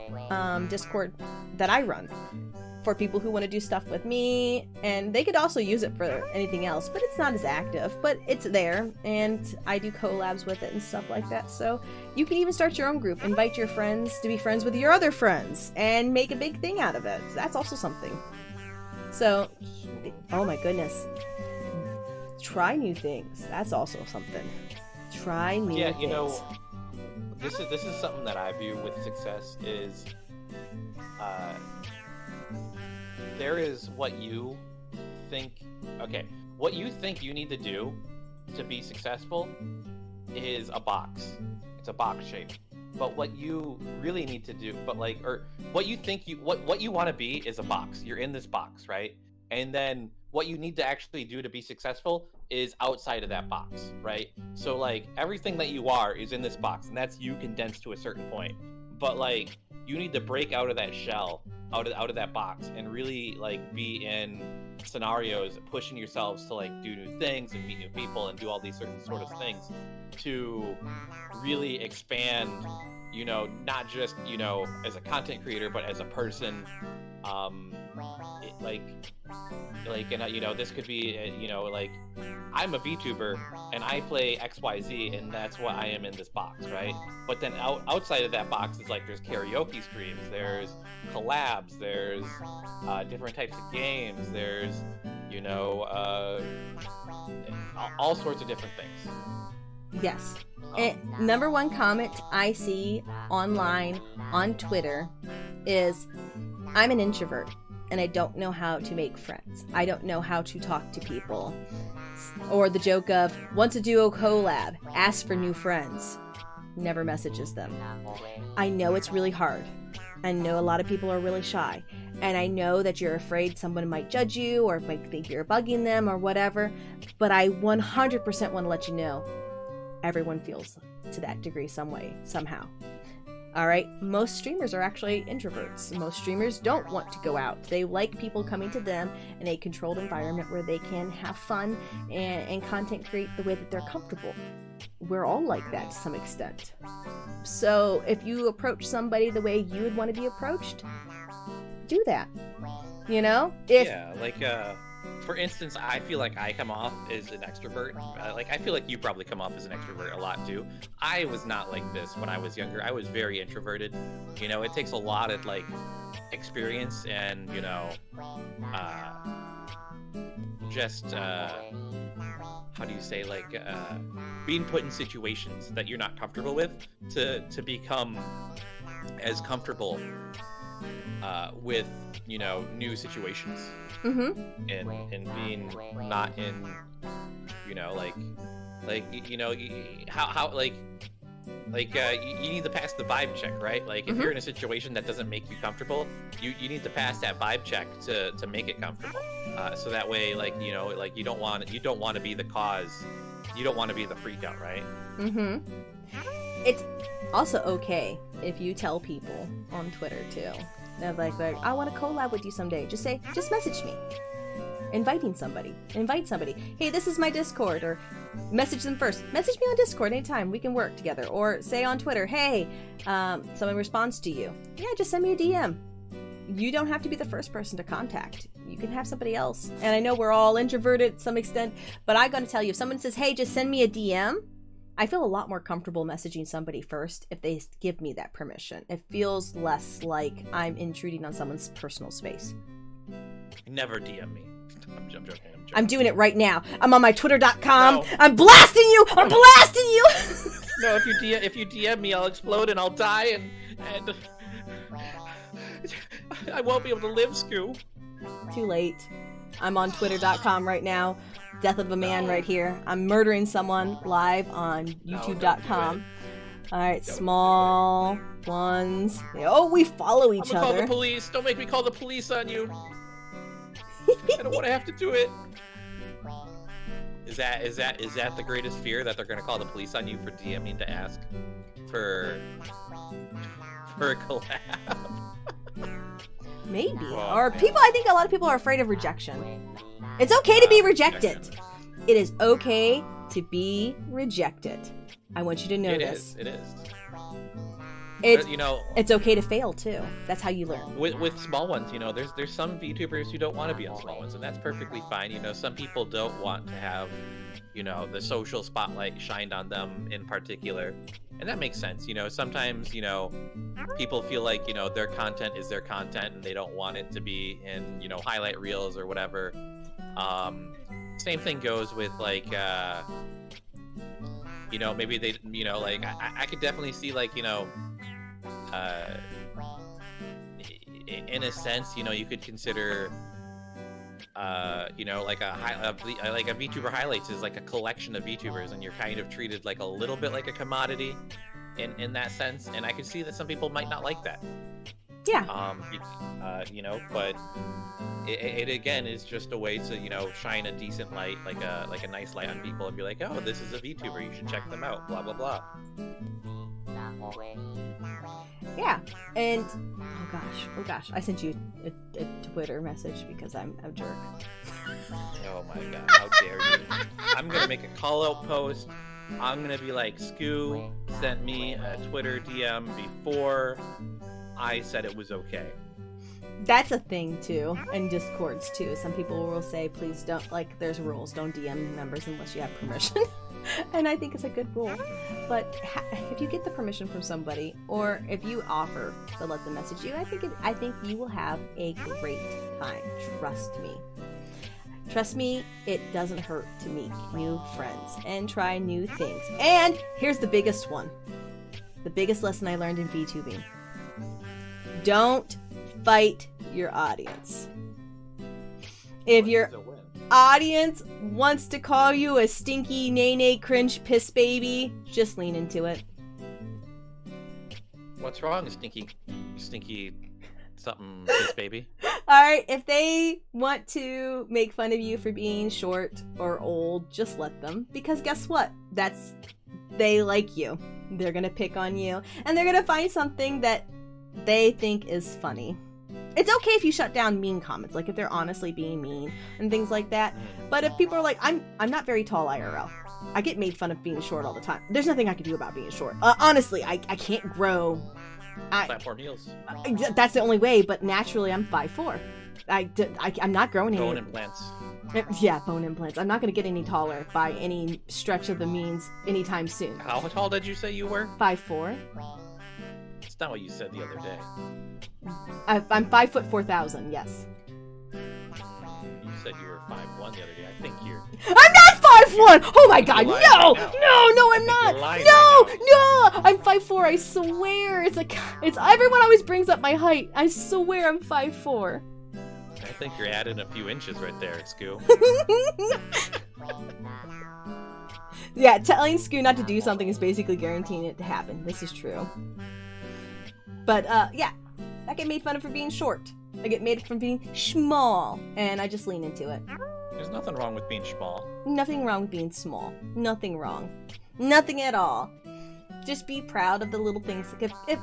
Discord that I run for people who want to do stuff with me, and they could also use it for anything else, but it's not as active, but it's there, and I do collabs with it and stuff like that. So you can even start your own group, invite your friends to be friends with your other friends, and make a big thing out of it. That's also something. So, oh my goodness, try new things. That's also something. Try new things. Yeah, you know, this is something that I view with success is there is what you think you need to do to be successful is a box. It's a box shape. But what you really need to do, what you want to be is a box. You're in this box, right? And then what you need to actually do to be successful is outside of that box, right? So like everything that you are is in this box, and that's you condensed to a certain point. But like you need to break out of that shell, out of that box, and really like be in scenarios, pushing yourselves to like do new things and meet new people and do all these certain sort of things to really expand, you know, not just, you know, as a content creator, but as a person. And you know, this could be, you know, like I'm a VTuber and I play XYZ, and that's what I am in this box, right? But then outside of that box is like there's karaoke streams, there's collabs, there's different types of games, there's you know, all sorts of different things. Yes. And number one comment I see online on Twitter is, I'm an introvert and I don't know how to make friends. I don't know how to talk to people. Or the joke of, want to do a collab, ask for new friends. Never messages them. I know it's really hard. I know a lot of people are really shy. And I know that you're afraid someone might judge you or might think you're bugging them or whatever. But I 100% want to let you know, everyone feels to that degree some way, somehow. All right, most streamers are actually introverts. Most streamers don't want to go out. They like people coming to them in a controlled environment where they can have fun and content create the way that they're comfortable. We're all like that to some extent. So if you approach somebody the way you would want to be approached, do that. You know? Yeah, like, for instance, I feel like I come off as an extrovert. Like, I feel like you probably come off as an extrovert a lot, too. I was not like this when I was younger. I was very introverted. You know, it takes a lot of, like, experience and, you know, just, how do you say, like, being put in situations that you're not comfortable with to become as comfortable with, you know, new situations. Mm-hmm. And being not in, you know, like you know, how like you need to pass the vibe check, right? Like, if you're in a situation that doesn't make you comfortable, you need to pass that vibe check to make it comfortable. So that way, like, you know, like, you don't want to be the cause, you don't want to be the freak out, right? Mm-hmm. It's also okay if you tell people on Twitter too. They're like, I want to collab with you someday. Just message me. Invite somebody. Hey, this is my Discord, or message them first. Message me on Discord anytime. We can work together. Or say on Twitter, hey, someone responds to you. Yeah, just send me a DM. You don't have to be the first person to contact. You can have somebody else. And I know we're all introverted to some extent, but I gotta tell you, if someone says, hey, just send me a DM, I feel a lot more comfortable messaging somebody first if they give me that permission. It feels less like I'm intruding on someone's personal space. Never DM me. I'm joking. I'm doing it right now. I'm on my twitter.com. No. I'm blasting you. No, if you DM me, I'll explode and I'll die and I won't be able to live, Scoo. Too late. I'm on twitter.com right now. Death of a man right here. I'm murdering someone live on youtube.com. All right, small ones. Oh, we follow each I'm gonna other. call the police. Don't make me call the police on you. I don't want to have to do it. Is that the greatest fear, that they're gonna call the police on you for DMing to ask for a collab? Maybe. Oh, Or man. people, I think a lot of people are afraid of rejection. It's okay to be rejected. It is okay to be rejected. I want you to know this. It is. It's, you know, it's okay to fail too. That's how you learn. with small ones, you know, there's some VTubers who don't want to be on small ones, and that's perfectly fine. You know, some people don't want to have, you know, the social spotlight shined on them in particular, and that makes sense. You know, sometimes, you know, people feel like, you know, their content is their content and they don't want it to be in, you know, highlight reels or whatever. Same thing goes with, like, you know, maybe they, you know, like, I could definitely see, like, you know, in a sense, you know, you could consider, you know, like a VTuber highlights is like a collection of VTubers, and you're kind of treated like a little bit like a commodity in that sense. And I could see that some people might not like that. Yeah. You know, but it again is just a way to, you know, shine a decent light, like a nice light on people, and be like, oh, this is a VTuber, you should check them out, blah blah blah. Yeah. And oh gosh, I sent you a Twitter message because I'm a jerk. Oh my god, how dare you. I'm gonna make a call out post. I'm gonna be like, Scoo sent me a Twitter DM before I said it was okay. That's a thing too, and Discords too. Some people will say, please don't, like, there's rules, don't DM members unless you have permission. And I think it's a good rule. But if you get the permission from somebody, or if you offer to let them message you, I think you will have a great time. Trust me. Trust me, it doesn't hurt to make new friends and try new things. And here's the biggest one. The biggest lesson I learned in VTubing. Don't fight your audience. If your audience wants to call you a stinky, nay, cringe, piss baby, just lean into it. What's wrong, stinky something piss baby? Alright, if they want to make fun of you for being short or old, just let them. Because guess what? They like you. They're gonna pick on you. And they're gonna find something that they think is funny. It's okay if you shut down mean comments, like if they're honestly being mean and things like that. But if people are like, I'm not very tall IRL. I get made fun of being short all the time. There's nothing I can do about being short. Honestly, I can't grow. Platform heels. That's the only way, but naturally I'm 5'4". I'm not growing any. Bone implants. Yeah, bone implants. I'm not going to get any taller by any stretch of the means anytime soon. How tall did you say you were? 5'4". That's not what you said the other day. I'm 5'4", yes. You said you were 5'1" the other day. I think you're... I'm not 5'1". Oh my god, no, I'm not. No, I'm 5'4", I swear. It's everyone always brings up my height. I swear I'm 5'4". I think you're adding a few inches right there, Scoo. Yeah, telling Scoo not to do something is basically guaranteeing it to happen. This is true. But, yeah. I get made fun of for being short. I get made fun of being small. And I just lean into it. There's nothing wrong with being small. Nothing wrong with being small. Nothing wrong. Nothing at all. Just be proud of the little things.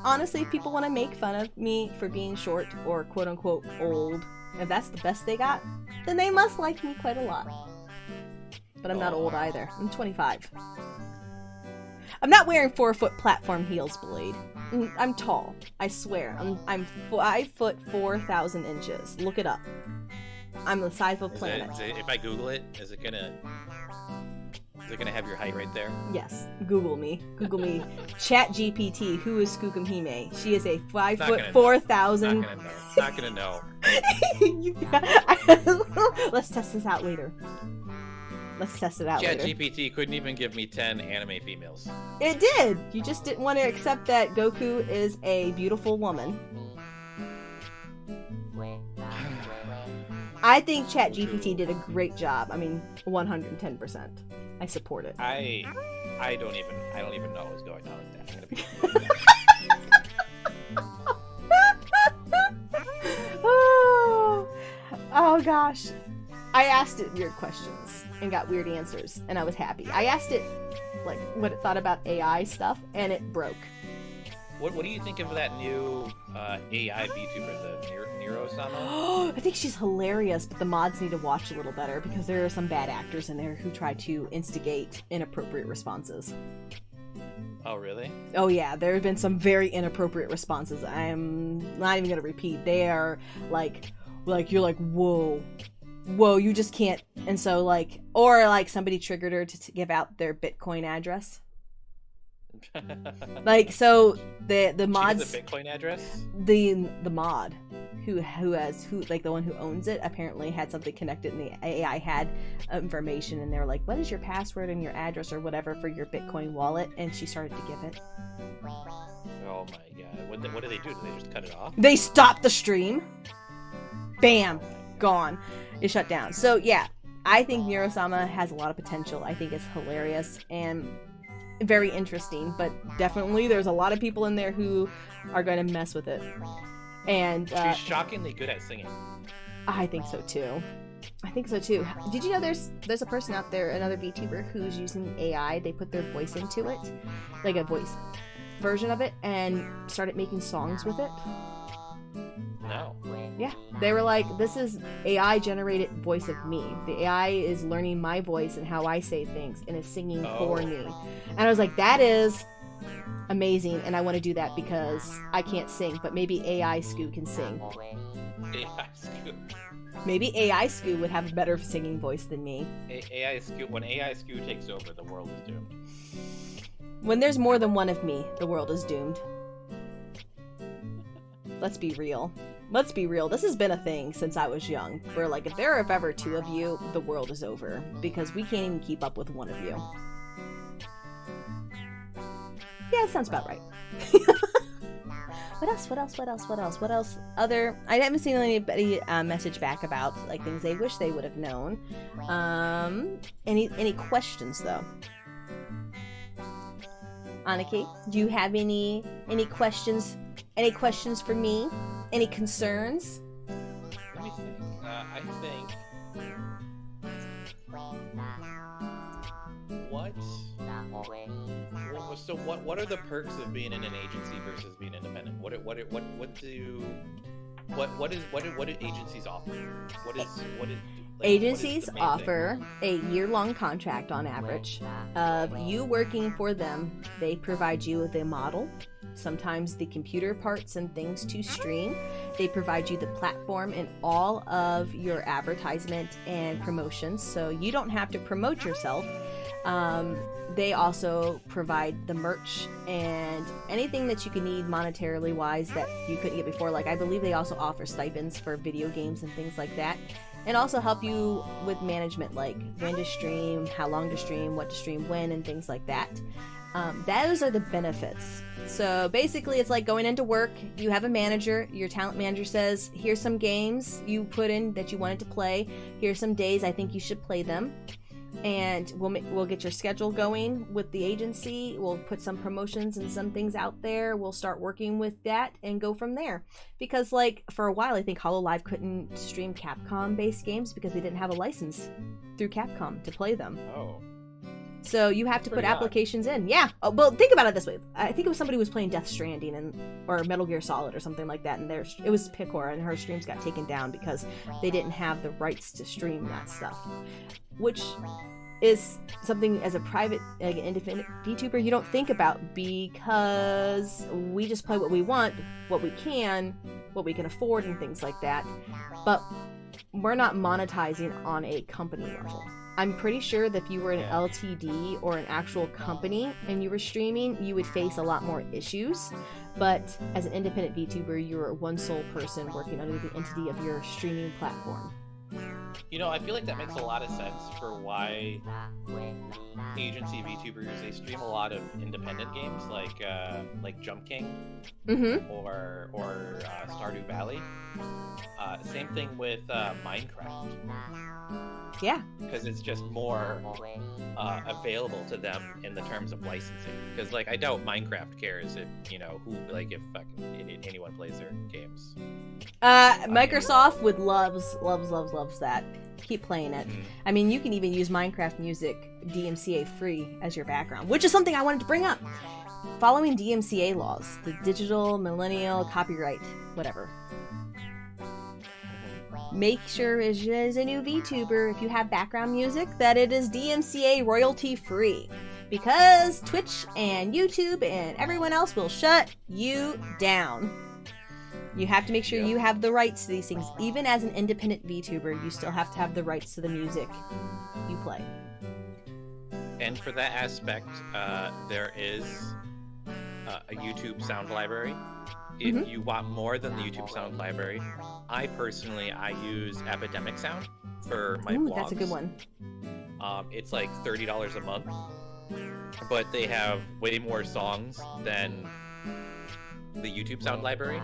Honestly, if people want to make fun of me for being short or quote-unquote old, if that's the best they got, then they must like me quite a lot. But I'm not old either. I'm 25. I'm not wearing 4-foot platform heels, Blade. I'm tall. I swear. I'm 5 foot 4,000 inches. Look it up. I'm the size of a planet. If I Google it, is it gonna have your height right there? Yes. Google me. Google me. Chat GPT. Who is Skookumhime? She is a 5 foot 4,000. Not gonna know. Let's test this out later. Let's test it out later. ChatGPT couldn't even give me 10 anime females. It did! You just didn't want to accept that Goku is a beautiful woman. I think ChatGPT did a great job. I mean, 110%. I support it. I don't even know what's going on with that. I'm gonna be... Oh gosh. I asked it weird questions and got weird answers, and I was happy. I asked it, like, what it thought about AI stuff, and it broke. What do you think of that new AI VTuber, the Nero-sama? I think she's hilarious, but the mods need to watch a little better because there are some bad actors in there who try to instigate inappropriate responses. Oh, really? Oh, yeah. There have been some very inappropriate responses. I'm not even going to repeat. They are, like, you're like, whoa, you just can't. And so, like, or, like, somebody triggered her to give out their Bitcoin address. Like, so the mods, she has a Bitcoin address? The mod who like the one who owns it apparently had something connected, and the AI had information, and they were like, what is your password and your address or whatever for your Bitcoin wallet? And she started to give it. Oh my god. What do they do? Do they just cut it off? They stopped the stream. Bam, gone. It shut down. So yeah, I think Nero-sama has a lot of potential. I think it's hilarious and very interesting, but definitely there's a lot of people in there who are going to mess with it. And she's shockingly good at singing. I think so too. Did you know there's a person out there, another VTuber, who's using AI? They put their voice into it, like a voice version of it, and started making songs with it. No. Yeah, they were like, this is AI generated voice of me. The AI is learning my voice and how I say things and is singing for me. And I was like, that is amazing, and I want to do that because I can't sing, but maybe AI Scoo can sing. AI Scoo. Maybe AI Scoo would have a better singing voice than me. When AI Scoo takes over, the world is doomed. When there's more than one of me, the world is doomed. Let's be real. let's be real, this has been a thing since I was young. Where, like, if there are ever two of you, the world is over. Because we can't even keep up with one of you. Yeah, that sounds about right. What else? I haven't seen anybody message back about, like, things they wish they would have known. Any questions, though? Aniki, do you have any questions? Any questions for me? Any concerns? Let me think. I think. What are the perks of being in an agency versus being independent? What do agencies offer? Agencies offer a year-long contract on average of you working for them. They provide you with a model, sometimes the computer parts and things to stream. They provide you the platform and all of your advertisement and promotions, so you don't have to promote yourself. They also provide the merch and anything that you can need monetarily wise that you couldn't get before. Like, I believe they also offer stipends for video games and things like that. And also help you with management, like when to stream, how long to stream, what to stream when, and things like that. Those are the benefits. So basically, it's like going into work. You have a manager. Your talent manager says, here's some games you put in that you wanted to play. Here's some days I think you should play them. And we'll get your schedule going with the agency. We'll put some promotions and some things out there. We'll start working with that and go from there. Because, like, for a while, I think HoloLive couldn't stream Capcom-based games because they didn't have a license through Capcom to play them. Oh. So you have to put applications in. Yeah. Oh, well, think about it this way. I think it was somebody who was playing Death Stranding or Metal Gear Solid or something like that, and it was Picor, and her streams got taken down because they didn't have the rights to stream that stuff. Which is something as a private, like, independent VTuber you don't think about, because we just play what we want, what we can afford, and things like that. But we're not monetizing on a company level. I'm pretty sure that if you were an LTD or an actual company and you were streaming, you would face a lot more issues. But as an independent VTuber, you're one sole person working under the entity of your streaming platform. You know, I feel like that makes a lot of sense for why agency VTubers, they stream a lot of independent games like Jump King or Stardew Valley. Same thing with Minecraft. Yeah. Because it's just more available to them in the terms of licensing. Because, like, I doubt Minecraft cares if, if fucking anyone plays their games. Microsoft would loves that. Keep playing it. I mean, you can even use Minecraft music DMCA free as your background, which is something I wanted to bring up. Following DMCA laws, the digital, millennial, copyright, whatever. Make sure as a new VTuber, if you have background music, that it is DMCA royalty free. Because Twitch and YouTube and everyone else will shut you down. You have to make sure you have the rights to these things. Even as an independent VTuber, you still have to have the rights to the music you play. And for that aspect, there is a YouTube sound library. If you want more than the YouTube sound library, I use Epidemic Sound for my vlogs. That's a good one. It's like $30 a month, but they have way more songs than the YouTube sound library,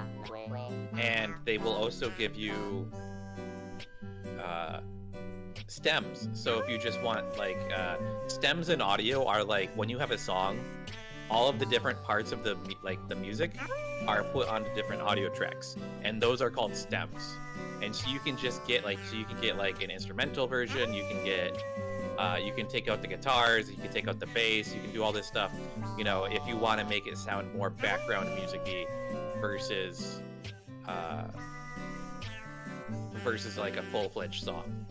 and they will also give you stems. So if you just want, stems and audio are like when you have a song, all of the different parts of the music are put onto different audio tracks, and those are called stems. And so you can just get an instrumental version. You can get you can take out the guitars, you can take out the bass, you can do all this stuff, if you want to make it sound more background music-y versus like a full-fledged song.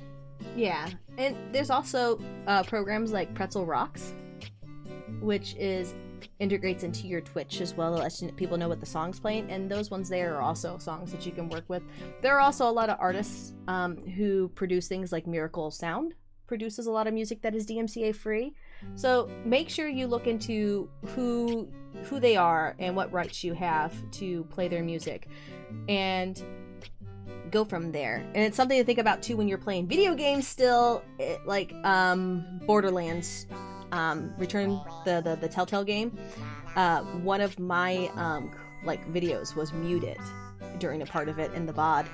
Yeah, and there's also programs like Pretzel Rocks, which integrates into your Twitch as well, lets people know what the song's playing, and those ones there are also songs that you can work with. There are also a lot of artists who produce things like Miracle Sound produces a lot of music that is DMCA free. So make sure you look into who they are and what rights you have to play their music. And go from there. And it's something to think about too when you're playing video games still, like Borderlands, Return, the Telltale game. One of my like videos was muted during a part of it in the VOD.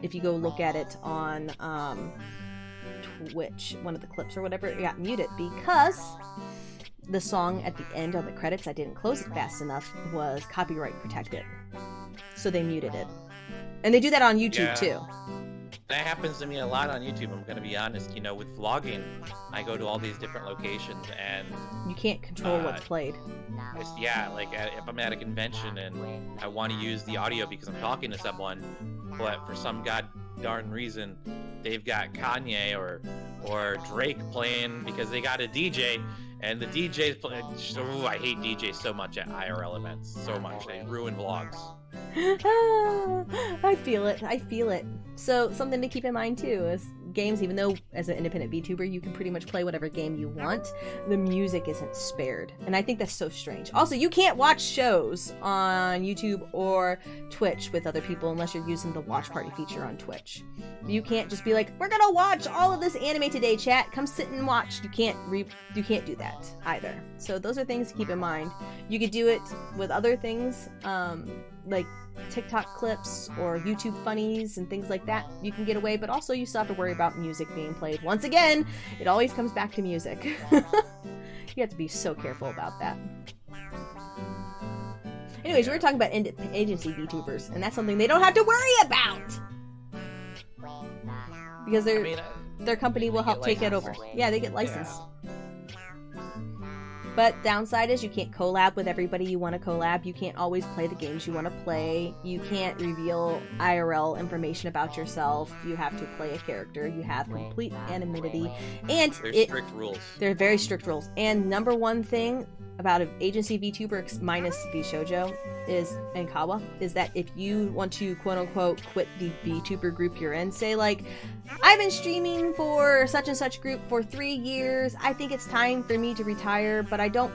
If you go look at it on Twitch, one of the clips or whatever, it got muted because the song at the end on the credits, I didn't close it fast enough, was copyright protected. So they muted it. And they do that on YouTube too. That happens to me a lot on YouTube, I'm gonna be honest. You know, with vlogging, I go to all these different locations and you can't control what's played. Yeah, like if I'm at a convention and I want to use the audio because I'm talking to someone, but for some god darn reason they've got Kanye or Drake playing because they got a DJ and the DJ's playing. Oh, I hate DJs so much at IRL events, so much. They ruin vlogs. I feel it. So something to keep in mind too is games, even though as an independent VTuber you can pretty much play whatever game you want, the music isn't spared. And I think that's so strange. Also, you can't watch shows on YouTube or Twitch with other people unless you're using the watch party feature on Twitch. You can't just be like, we're gonna watch all of this anime today, chat. Come sit and watch. You can't do that either. So those are things to keep in mind. You could do it with other things, like TikTok clips or YouTube funnies and things like that. You can get away, but also you still have to worry about music being played. Once again, it always comes back to music. You have to be so careful about that. Anyways, we were talking about agency VTubers, and that's something they don't have to worry about because their company will help take it over. Yeah, they get licensed. But downside is you can't collab with everybody you want to collab. You can't always play the games you want to play. You can't reveal IRL information about yourself. You have to play a character. You have complete anonymity. And there's strict rules. There are very strict rules. And number one thing about an agency VTuber minus VShojo and Kawa is that if you want to quote unquote quit the VTuber group you're in, say like, I've been streaming for such and such group for 3 years, I think it's time for me to retire, but I don't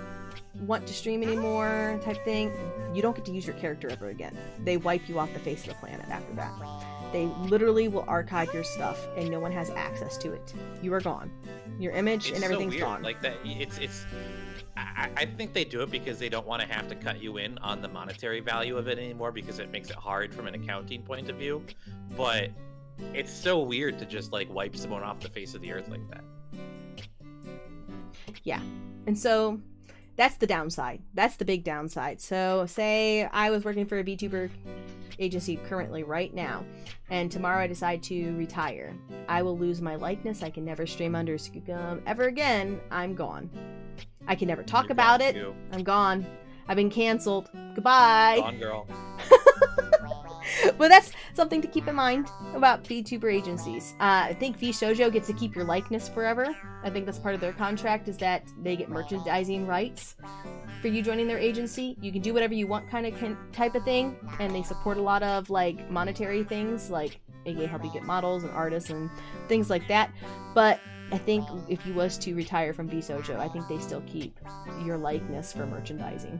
want to stream anymore type thing, you don't get to use your character ever again. They wipe you off the face of the planet after that. They literally will archive your stuff and no one has access to it. You are gone. Your image and everything's gone. Like that, I think they do it because they don't want to have to cut you in on the monetary value of it anymore because it makes it hard from an accounting point of view. But it's so weird to just like wipe someone off the face of the earth like that. Yeah. And so that's the downside. That's the big downside. So say I was working for a VTuber agency currently right now, and tomorrow I decide to retire. I will lose my likeness. I can never stream under Skugum ever again. I'm gone. I can never talk about it. Too. I'm gone. I've been canceled. Goodbye. Gone, girl. But that's something to keep in mind about VTuber agencies. I think VShojo gets to keep your likeness forever. I think that's part of their contract, is that they get merchandising rights for you joining their agency. You can do whatever you want type of thing, and they support a lot of like monetary things, like they help you get models and artists and things like that. But I think if you was to retire from VShojo, I think they still keep your likeness for merchandising.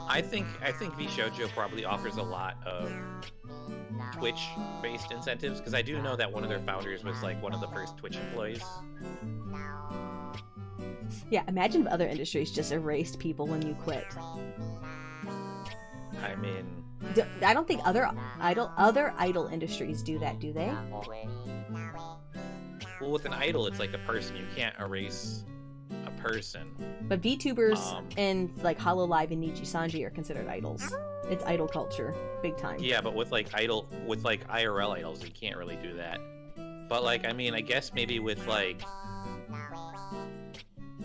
I think VShojo probably offers a lot of Twitch-based incentives, because I do know that one of their founders was like one of the first Twitch employees. Yeah, imagine if other industries just erased people when you quit. I mean, I don't think other idol industries do that, do they? Well, with an idol, it's like a person. You can't erase a person. But VTubers and like Hololive and Nichi Sanji are considered idols. It's idol culture, big time. Yeah, but with like IRL idols, you can't really do that. But like, I mean, I guess maybe with like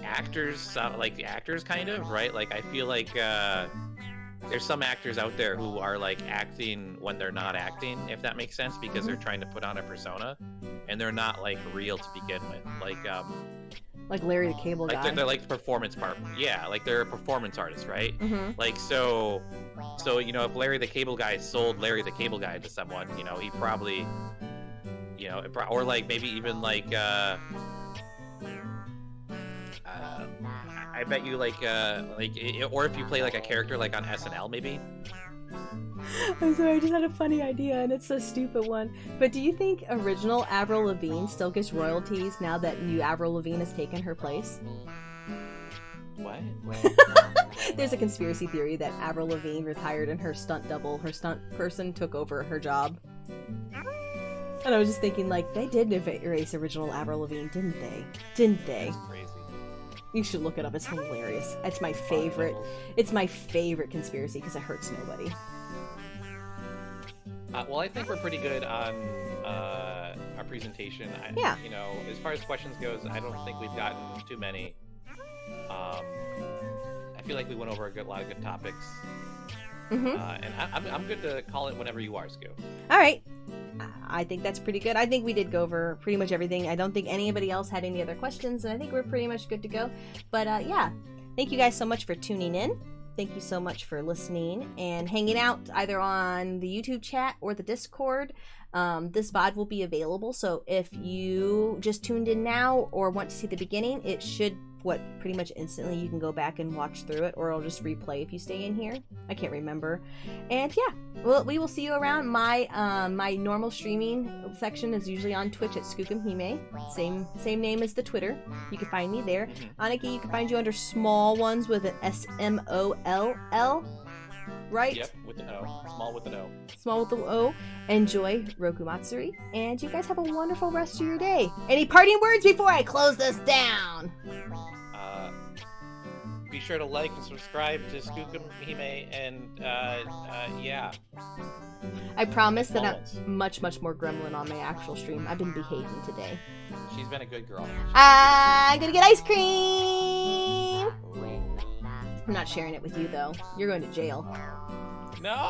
actors, kind of, right? Like, I feel like there's some actors out there who are like acting when they're not acting, if that makes sense, because they're trying to put on a persona, and they're not like real to begin with. Like Larry the Cable Guy. They're like performance part. Yeah, like they're a performance artist, right? Mm-hmm. Like so you know, if Larry the Cable Guy sold Larry the Cable Guy to someone, you know, he probably, you know, or like maybe even like I bet you or if you play like a character like on SNL maybe, I'm sorry, I just had a funny idea, and it's a stupid one. But do you think original Avril Lavigne still gets royalties now that new Avril Lavigne has taken her place? What? There's a conspiracy theory that Avril Lavigne retired and her stunt double, her stunt person, took over her job. And I was just thinking, like, they did erase original Avril Lavigne, didn't they? Didn't they? That's crazy. You should look it up. It's hilarious. It's my favorite. It's my favorite conspiracy because it hurts nobody. Well, I think we're pretty good on our presentation. Yeah. You know, as far as questions goes, I don't think we've gotten too many. I feel like we went over a lot of good topics. Mm-hmm. And I'm good to call it whenever you are, Scoop. All right. I think that's pretty good. I think we did go over pretty much everything. I don't think anybody else had any other questions, and I think we're pretty much good to go. But yeah, thank you guys so much for tuning in. Thank you so much for listening and hanging out either on the YouTube chat or the Discord. This VOD will be available, so if you just tuned in now or want to see the beginning, it should pretty much instantly you can go back and watch through it, or it'll just replay if you stay in here. I can't remember. And yeah, well, we will see you around. My my normal streaming section is usually on Twitch at Skookumhime. Same name as the Twitter. You can find me there. Aniki, you can find you under Small Ones with an SMOLL. Right? Yep, with an O. Small with an O. Small with the O. Enjoy Rokumatsuri, and you guys have a wonderful rest of your day. Any parting words before I close this down? Be sure to like and subscribe to Skookumhime, and yeah. I promise that I'm much more gremlin on my actual stream. I've been behaving today. She's been a good girl. I'm gonna get ice cream! I'm not sharing it with you, though. You're going to jail. No!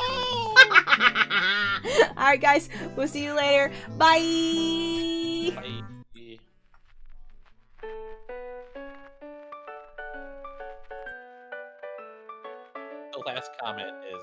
Alright, guys. We'll see you later. Bye! Bye. The last comment is